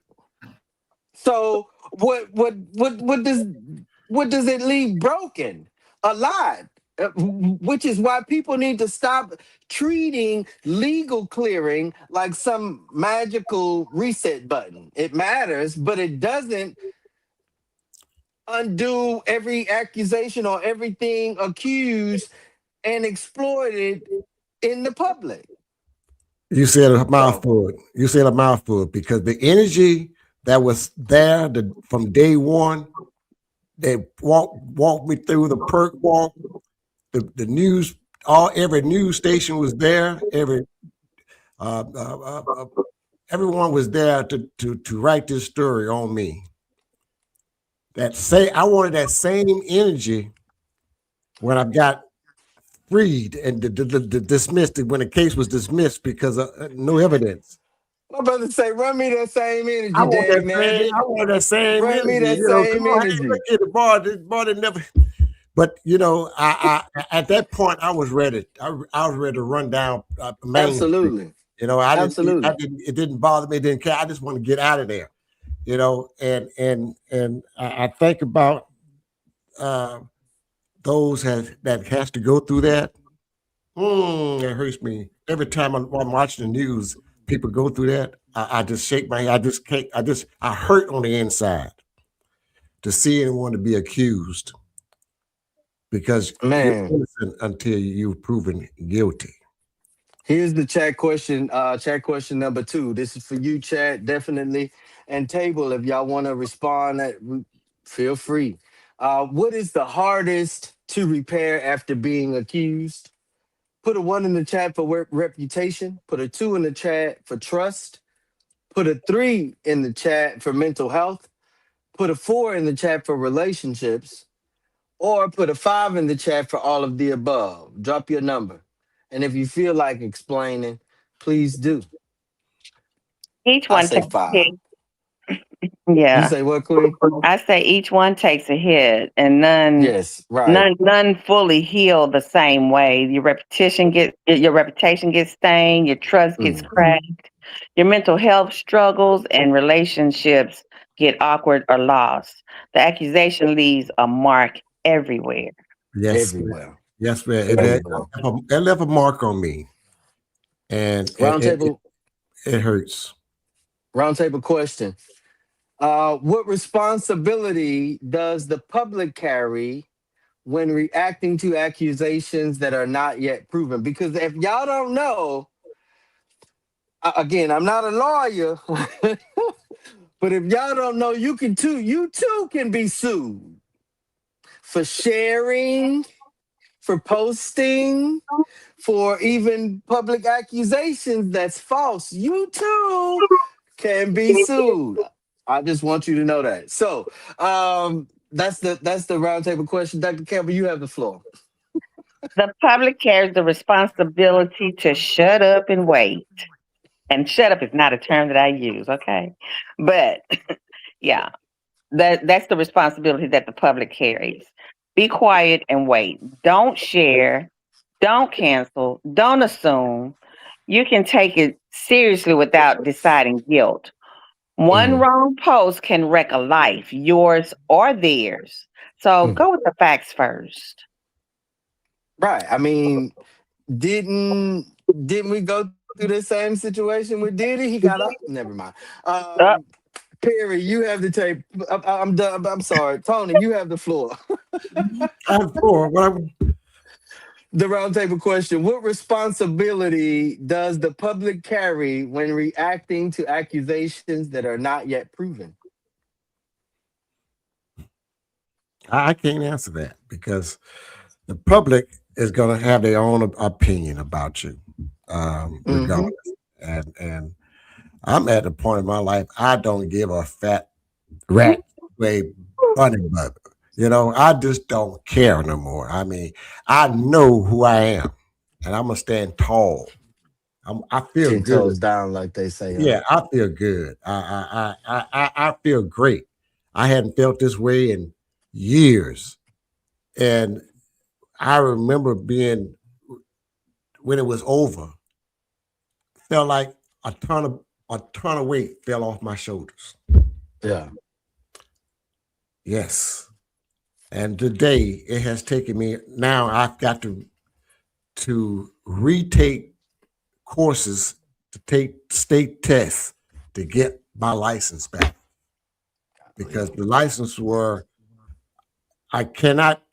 So what does it leave broken? A lot. Which is why people need to stop treating legal clearing like some magical reset button. It matters, but it doesn't undo every accusation or everything accused and exploited in the public. You said a So, mouthful. You said a mouthful because the energy that was there from day one, they walked me through the perk walk. The news, every news station was there. Uh, uh, uh, uh, everyone was there to write this story on me. I wanted that same energy when I got freed and dismissed when the case was dismissed because of no evidence. my brother say, run me that same I energy, want that dag same. nabbit. I want that same Run me energy. that Come same on, hey, look energy. at the bar. This bar didn't never. But I at that point I was ready. I was ready to run down Main Street. Absolutely. I didn't. I Absolutely. didn't. It didn't bother me. It didn't care. I just want to get out of there. And I think about uh, those that has to go through that. It hurts me every time I'm watching the news. People go through that. I just shake my head. I just can't. I hurt on the inside to see anyone to be accused because you're Man, innocent until you're proven guilty. here's the chat question number 2. This is for you, chat, definitely. And table, if y'all want to respond, feel free. What is the hardest to repair after being accused? Put a 1 in the chat for reputation. Put a 2 in the chat for trust. Put a 3 in the chat for mental health. Put a 4 in the chat for relationships. or put a 5 in the chat for all of the above. Drop your number. And if you feel like explaining, please do. Each I one say takes a 5. hit. You Yeah. say what, Queen? I say each one takes a hit and none Yes, right. none none fully heal the same way. Your reputation gets stained, your trust gets Mm. cracked, your mental health struggles and relationships get awkward or lost. The accusation leaves a mark everywhere. Yes, Everywhere. yes, man. Everywhere. It left a mark on me, and Roundtable it hurts. roundtable question. What responsibility does the public carry when reacting to accusations that are not yet proven? Because if y'all don't know, again, I'm not a lawyer, but if y'all don't know, you too can be sued for sharing, for posting, for even public accusations that's false. You too can be sued. I just want you to know that. So that's the roundtable question. Dr. Campbell, you have the floor. The public carries the responsibility to shut up and wait. And shut up is not a term that I use, okay? But yeah, that's the responsibility that the public carries. Be quiet and wait. Don't share, don't cancel, don't assume. You can take it seriously without deciding guilt. One Mhm. wrong post can wreck a life, yours or theirs. So Mm. go with the facts first. Right. I mean, didn't we go through the same situation with Diddy? He got up. Never mind. Uh, Perry, you have the tape. I'm done. I'm sorry, Tony. You have the floor. I have four. The roundtable question: what responsibility does the public carry when reacting to accusations that are not yet proven? I can't answer that because the public is going to have their own opinion about you, Mm-hmm. regardless. And I'm at the point in my life I don't give a fat rat way bunny butter. You know, I just don't care no more. I mean, I know who I am, and I'm gonna stand tall. I feel 10 toes good. down, like they say, huh? Yeah, I feel good. I feel great. I hadn't felt this way in years, and I remember being when it was over, felt like a ton of weight fell off my shoulders. Yeah. Yes, and today it has taken me. Now I've got to retake courses to take state tests to get my license back because the license were I cannot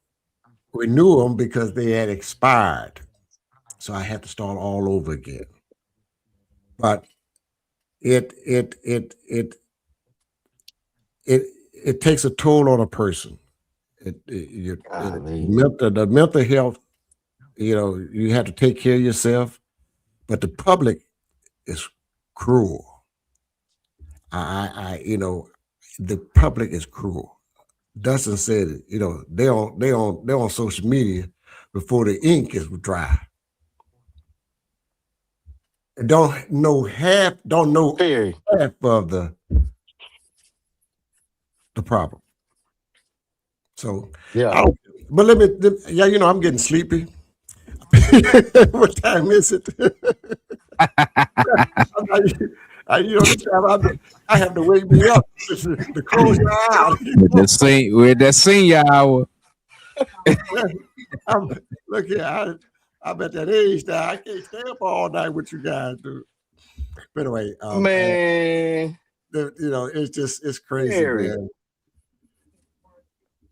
renew them because they had expired. So I had to start all over again. But it it it it it it takes a toll on a person. Golly. The mental health, you know, you have to take care of yourself, but the public is cruel. You know, the public is cruel. Dustin said it. You know, they're on social media before the ink is dry. Don't know Perry. half of the problem. So I Yeah. don't. But yeah, you know, I'm getting sleepy. What time is it? I'm like, you know, this time I have to wake me up to close your eyes. With that senior hour. I'm, look here, I'm at that age now. I can't stay up all night with you guys, dude. But anyway, Man, you know, it's crazy, Perry. man.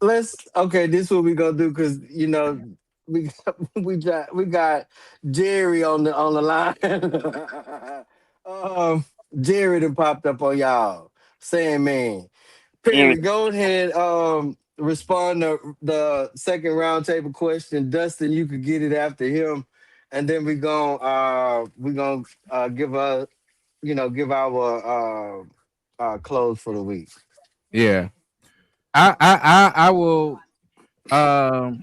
This is what we gonna do because you know we got Jerry on the line. Jerry done popped up on y'all saying, man, mm, Perry, go ahead, respond to the second roundtable question. Dustin, you could get it after him, and then we gonna give give our close for the week. Yeah. I will tag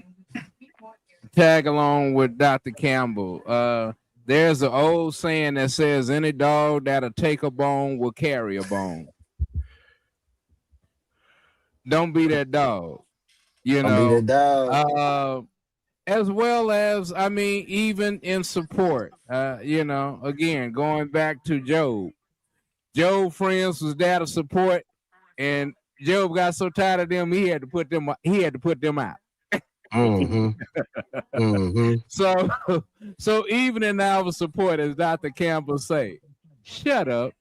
along with Dr. Campbell. There's an old saying that says any dog that'll take a bone will carry a bone. Don't be that dog, Don't be that dog. as well as, I mean, even in support, again, going back to Job friends was there to support, and Job got so tired of them, he had to put them out. Mm-hmm. Mm-hmm. So even in our support, as Dr. Campbell say, shut up.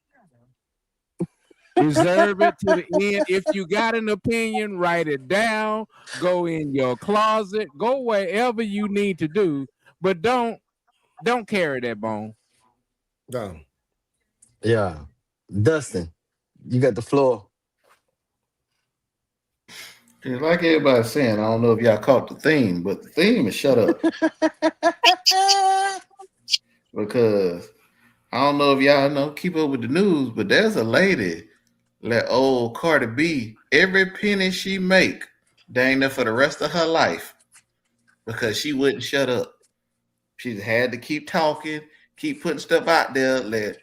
Reserve it to the end. If you got an opinion, write it down. Go in your closet. Go wherever you need to do, but don't carry that bone. No. Yeah. Dustin, you got the floor. It's like everybody's saying, I don't know if y'all caught the theme, but the theme is shut up. Because I don't know if y'all know, keep up with the news, but there's a lady, let old Cardi B, every penny she make, dang near for the rest of her life, because she wouldn't shut up. She had to keep talking, keep putting stuff out there that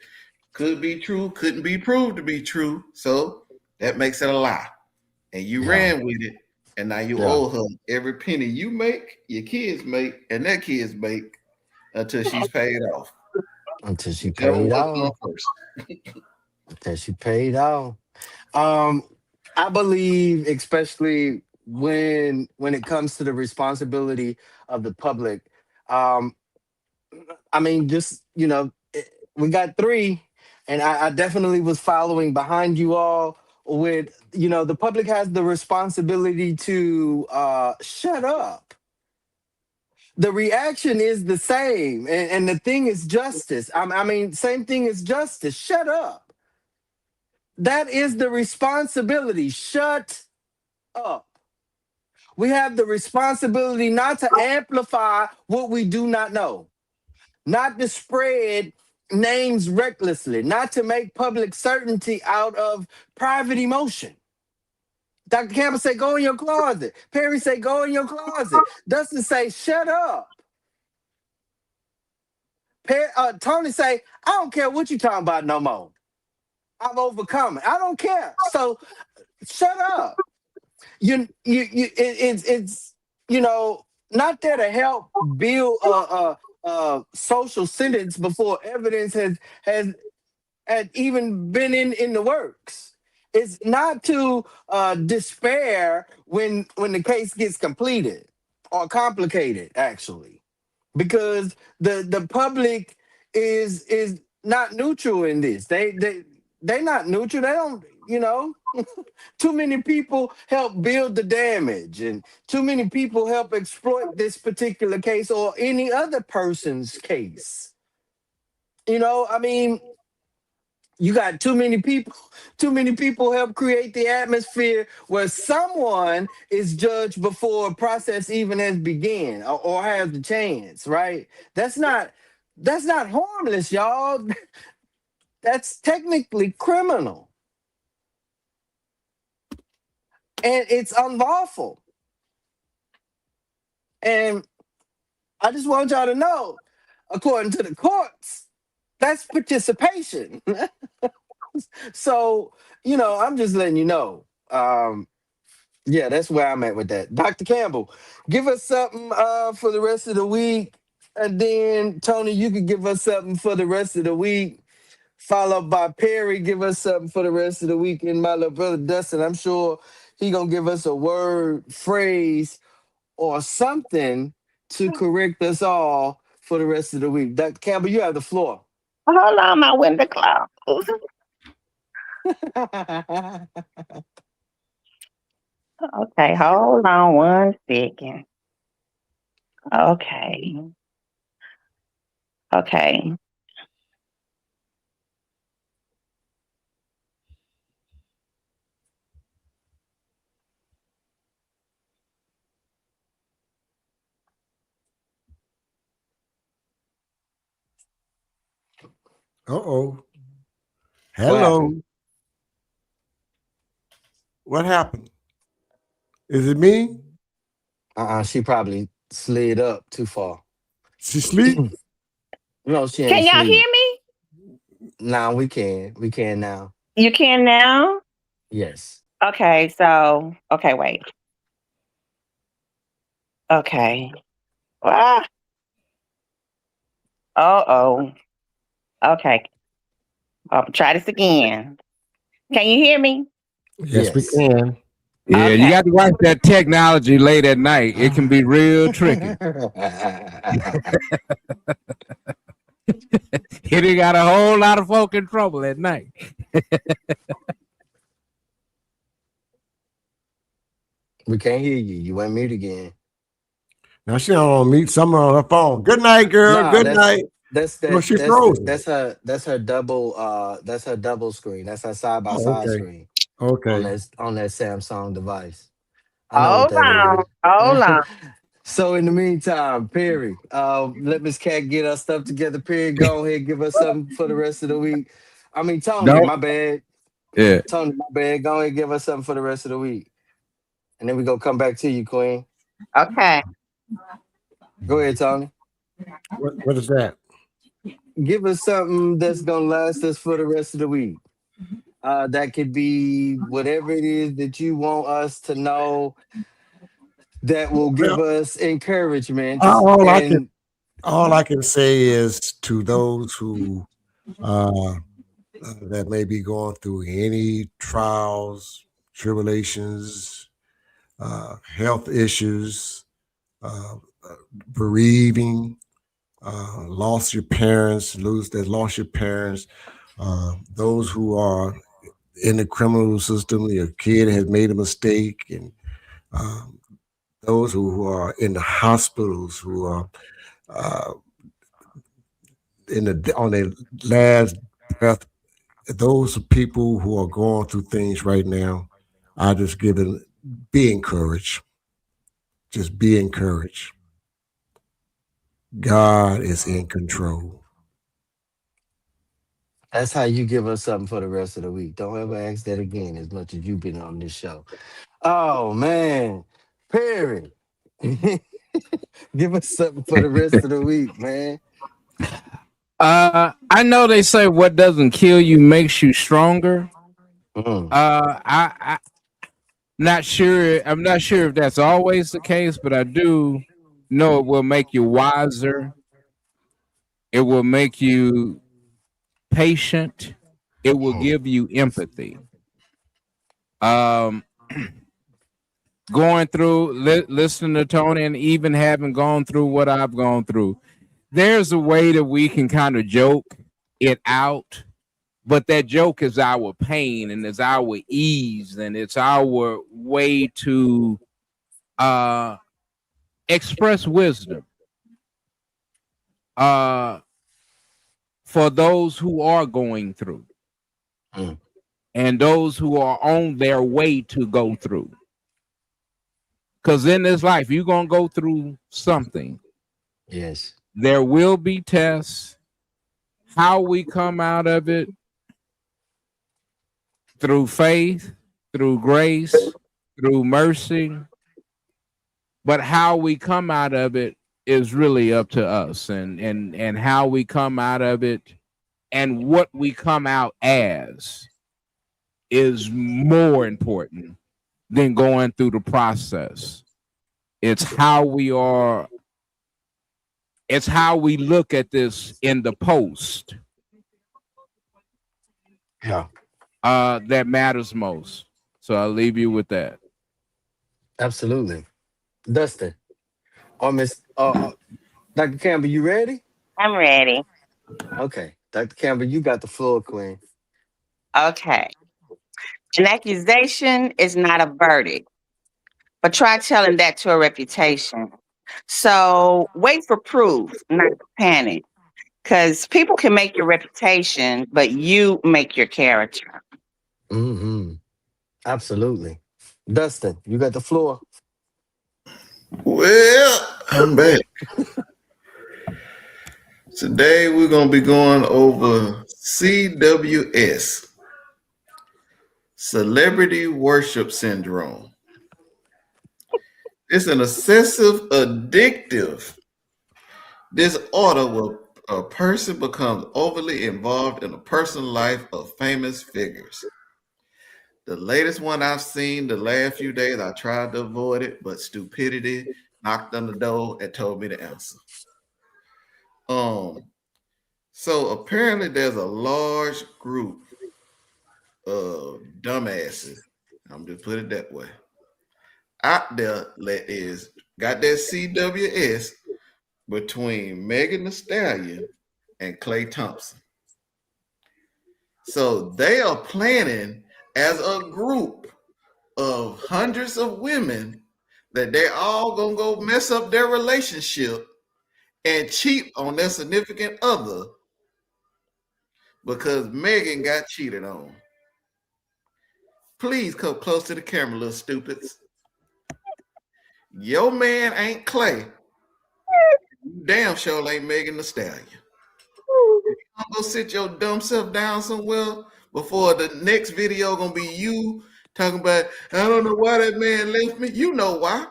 could be true, couldn't be proved to be true. So that makes it a lie. And you ran with it, and now you owe her every penny you make, your kids make, and their kids make until she's paid off. Until she Whichever paid one off. comes first. Until she paid off. I believe, especially when it comes to the responsibility of the public. Um, I mean, just we got three, and I definitely was following behind you all with the public has the responsibility to shut up. The reaction is the same, and the thing is justice. I mean, same thing as justice. Shut up. That is the responsibility. Shut up. We have the responsibility not to amplify what we do not know, not to spread names recklessly, not to make public certainty out of private emotion. Dr. Campbell say, go in your closet. Perry say, go in your closet. Dustin say, shut up. Tony say, I don't care what you talking about no more. I've overcome it. I don't care. So shut up. It's not there to help build a social sentence before evidence has had even been in the works. It's not to despair when the case gets completed or complicated, actually, because the public is not neutral in this. They're not neutral. They don't, too many people help build the damage, and too many people help exploit this particular case or any other person's case. I mean, you got too many people help create the atmosphere where someone is judged before a process even has begun or has the chance, right? That's not harmless, y'all. That's technically criminal. And it's unlawful. And I just want y'all to know, according to the courts, that's participation. So, I'm just letting you know. Yeah, that's where I'm at with that. Dr. Campbell, give us something for the rest of the week. And then, Tony, you could give us something for the rest of the week. Followed by Perry, give us something for the rest of the week. And my little brother Dustin, I'm sure he going to give us a word, phrase, or something to correct us all for the rest of the week. Dr. Campbell, you have the floor. Hold on, my window closed. Okay, hold on 1 second. Okay. Uh-oh. What Hello. happened? What happened? Is it me? She probably slid up too far. She sleep? No, she Can ain't y'all sleep. hear me? Now we can. We can now. You can now? Yes. Okay, so okay, wait. Okay. Ah, oh. Okay. I'll try this again. Can you hear me? Yes, we Yes. can. Yeah, you Okay. got to watch that technology late at night. It can be real tricky. It got a whole lot of folk in trouble at night. We can't hear you. You went mute again. Now she on meet someone on her phone. Good night, girl. Nah, Good night. that's Oh, that she frozen. that's her double screen. That's her side by Oh, side okay. screen Okay. on that Samsung device. I know what Hold that on. is. Hold on. So in the meantime, Perry, let Miss Cat get her stuff together. Perry, go ahead, give us something for the rest of the week. I mean, Tony, Don't. my bad. Yeah. Tony, my bad. Go ahead, give us something for the rest of the week, and then we go come back to you, Queen. Okay. Go ahead, Tony. What is that? Give us something that's gonna last us for the rest of the week. That could be whatever it is that you want us to know that will give Well, us encouragement all I can and all I can say is to those who uh, that may be going through any trials, tribulations, health issues, uh, bereaving, lost your parents, lost your parents, those who are in the criminal system, your kid has made a mistake, and um, those who are in the hospitals, who are uh, on their last breath, those are people who are going through things right now. I just give it, be encouraged. Just be encouraged. God is in control. that's how you give us something for the rest of the week. Don't ever ask that again as much as you've been on this show. Oh man. Perry. Give us something for the rest of the week, man. I know they say what doesn't kill you makes you stronger. Mm, I not sure. I'm not sure if that's always the case, but I do know it will make you wiser. It will make you patient. It will mm. give you empathy. Um, going through, listening to Tony, and even having gone through what I've gone through, there's a way that we can kind of joke it out, but that joke is our pain and it's our ease and it's our way to uh, express wisdom uh, for those who are going through Mm. and those who are on their way to go through. Because in this life, you're going to go through something. Yes. There will be tests. How we come out of it through faith, through grace, through mercy, but how we come out of it is really up to us, and how we come out of it and what we come out as is more important than going through the process. It's how we are, it's how we look at this in the post Yeah. that matters most. So I'll leave you with that. Absolutely. Dustin. Or Miss Dr. Campbell, you ready? I'm ready. Okay. Dr. Campbell, you got the floor, Queen. Okay. An accusation is not a verdict, but try telling that to a reputation. So wait for proof, not panic, because people can make your reputation, but you make your character. Mm-hmm. Absolutely. Dustin, you got the floor. Well, I'm back. Today we're gonna be going over CWS, Celebrity Worship Syndrome. It's an obsessive addictive disorder where a person becomes overly involved in the personal life of famous figures. The latest one I've seen the last few days, I tried to avoid it, but stupidity knocked on the door and told me the answer. So apparently there's a large group of dumbasses, I'm just put it that way, out there that is got that CWS between Megan Thee Stallion and Klay Thompson. So they are planning as a group of hundreds of women that they all gonna go mess up their relationship and cheat on their significant other because Megan got cheated on. Please come close to the camera, little stupids. Your man ain't Klay. Damn sure ain't Megan Thee Stallion. You gonna go sit your dumb self down somewhere before the next video gonna be you talking about, I don't know why that man left me. You know why.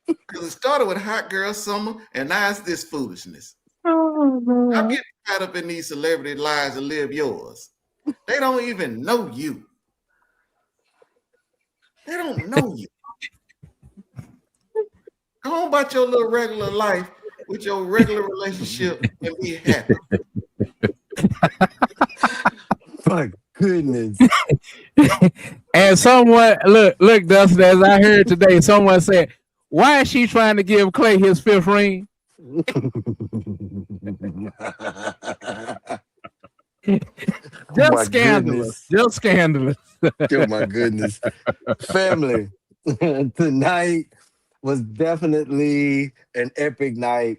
Because it started with Hot Girl Summer, and now it's this foolishness. I'm getting caught up in these celebrity lives and live yours. They don't even know you. They don't know you. Go on about your little regular life with your regular relationship and be happy. My goodness. And someone look, Dustin, as I heard today, someone said, why is she trying to give Klay his fifth ring? Just scandalous. Just scandalous. Oh my goodness. Family, tonight was definitely an epic night,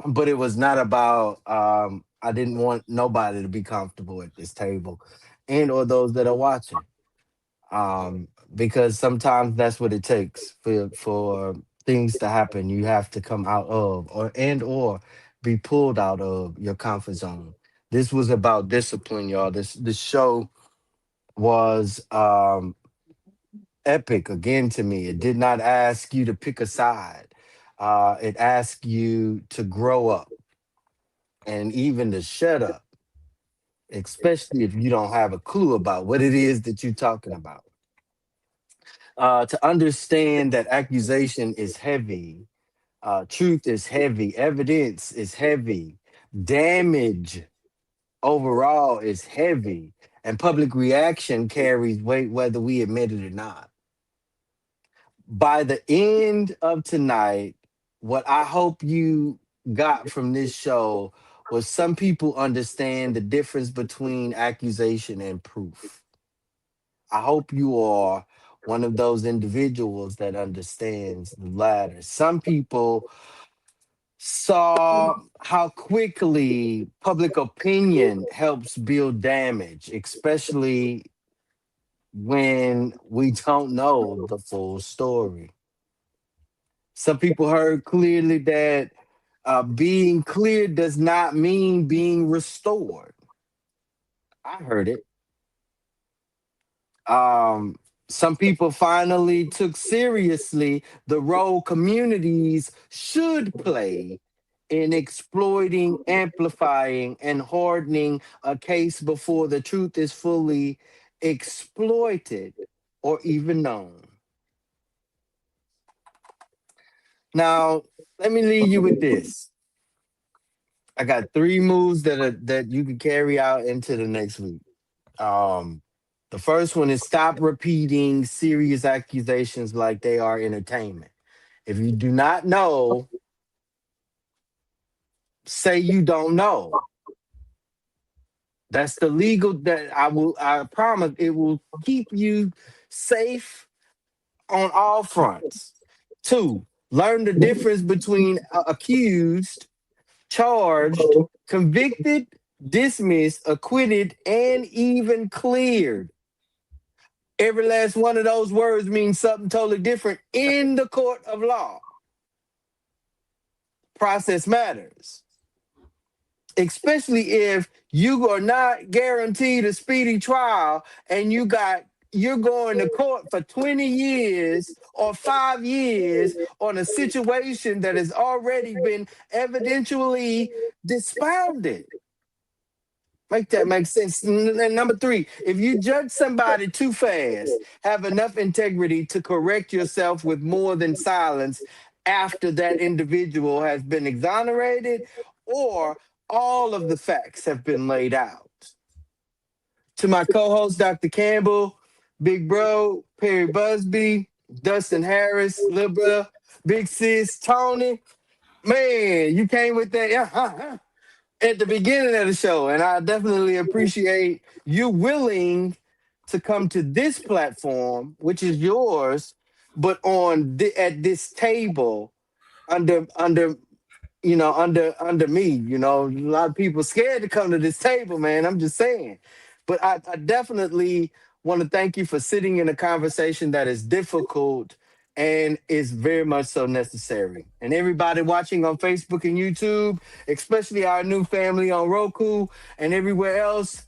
but it was not about I didn't want nobody to be comfortable at this table and or those that are watching. Because sometimes that's what it takes for things to happen. You have to come out of or be pulled out of your comfort zone. This was about discipline, y'all. This show was epic again to me. It did not ask you to pick a side. It asked you to grow up and even to shut up, especially if you don't have a clue about what it is that you're talking about. To understand that accusation is heavy, truth is heavy, evidence is heavy, damage overall is heavy, and public reaction carries weight whether we admit it or not. By the end of tonight, what I hope you got from this show was some people understand the difference between accusation and proof. I hope you are one of those individuals that understands the latter. Some people saw how quickly public opinion helps build damage, especially when we don't know the full story. Some people heard clearly that being clear does not mean being restored. I heard it. Um, some people finally took seriously the role communities should play in exploiting, amplifying, and hardening a case before the truth is fully exploited or even known. Now, let me leave you with this. I got three moves that you can carry out into the next week. Um, the first one is stop repeating serious accusations like they are entertainment. If you do not know, say you don't know. That's the legal that I promise it will keep you safe on all fronts. Two, learn the difference between accused, charged, convicted, dismissed, acquitted, and even cleared. Every last one of those words means something totally different in the court of law. Process matters, especially if you are not guaranteed a speedy trial and you're going to court for 20 years or 5 years on a situation that has already been evidentially dispounded. Make that make sense. And number 3, if you judge somebody too fast, have enough integrity to correct yourself with more than silence after that individual has been exonerated or all of the facts have been laid out. To my co-host, Dr. Campbell, Big Bro, Perry Busby, Dustin Harris, Libra, Big Sis, Tony, man, you came with that. At the beginning of the show, and I definitely appreciate you willing to come to this platform, which is yours, but at this table under under me. You know, a lot of people scared to come to this table, man. I'm just saying, but I definitely want to thank you for sitting in a conversation that is difficult and is very much so necessary. And everybody watching on Facebook and YouTube, especially our new family on Roku and everywhere else,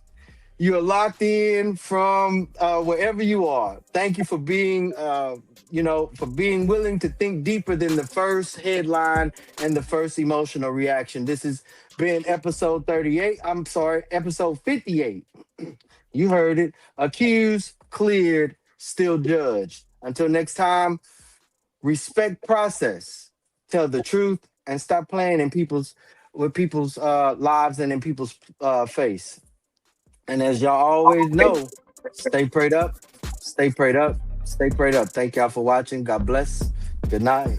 you are locked in from wherever you are. Thank you for being, for being willing to think deeper than the first headline and the first emotional reaction. This has been episode 38. I'm sorry, episode 58. You heard it. Accused, cleared, still judged. Until next time, respect process, tell the truth, and stop playing in people's lives and in people's face. And as y'all always know, stay prayed up, stay prayed up, stay prayed up. Thank y'all for watching. God bless. Good night.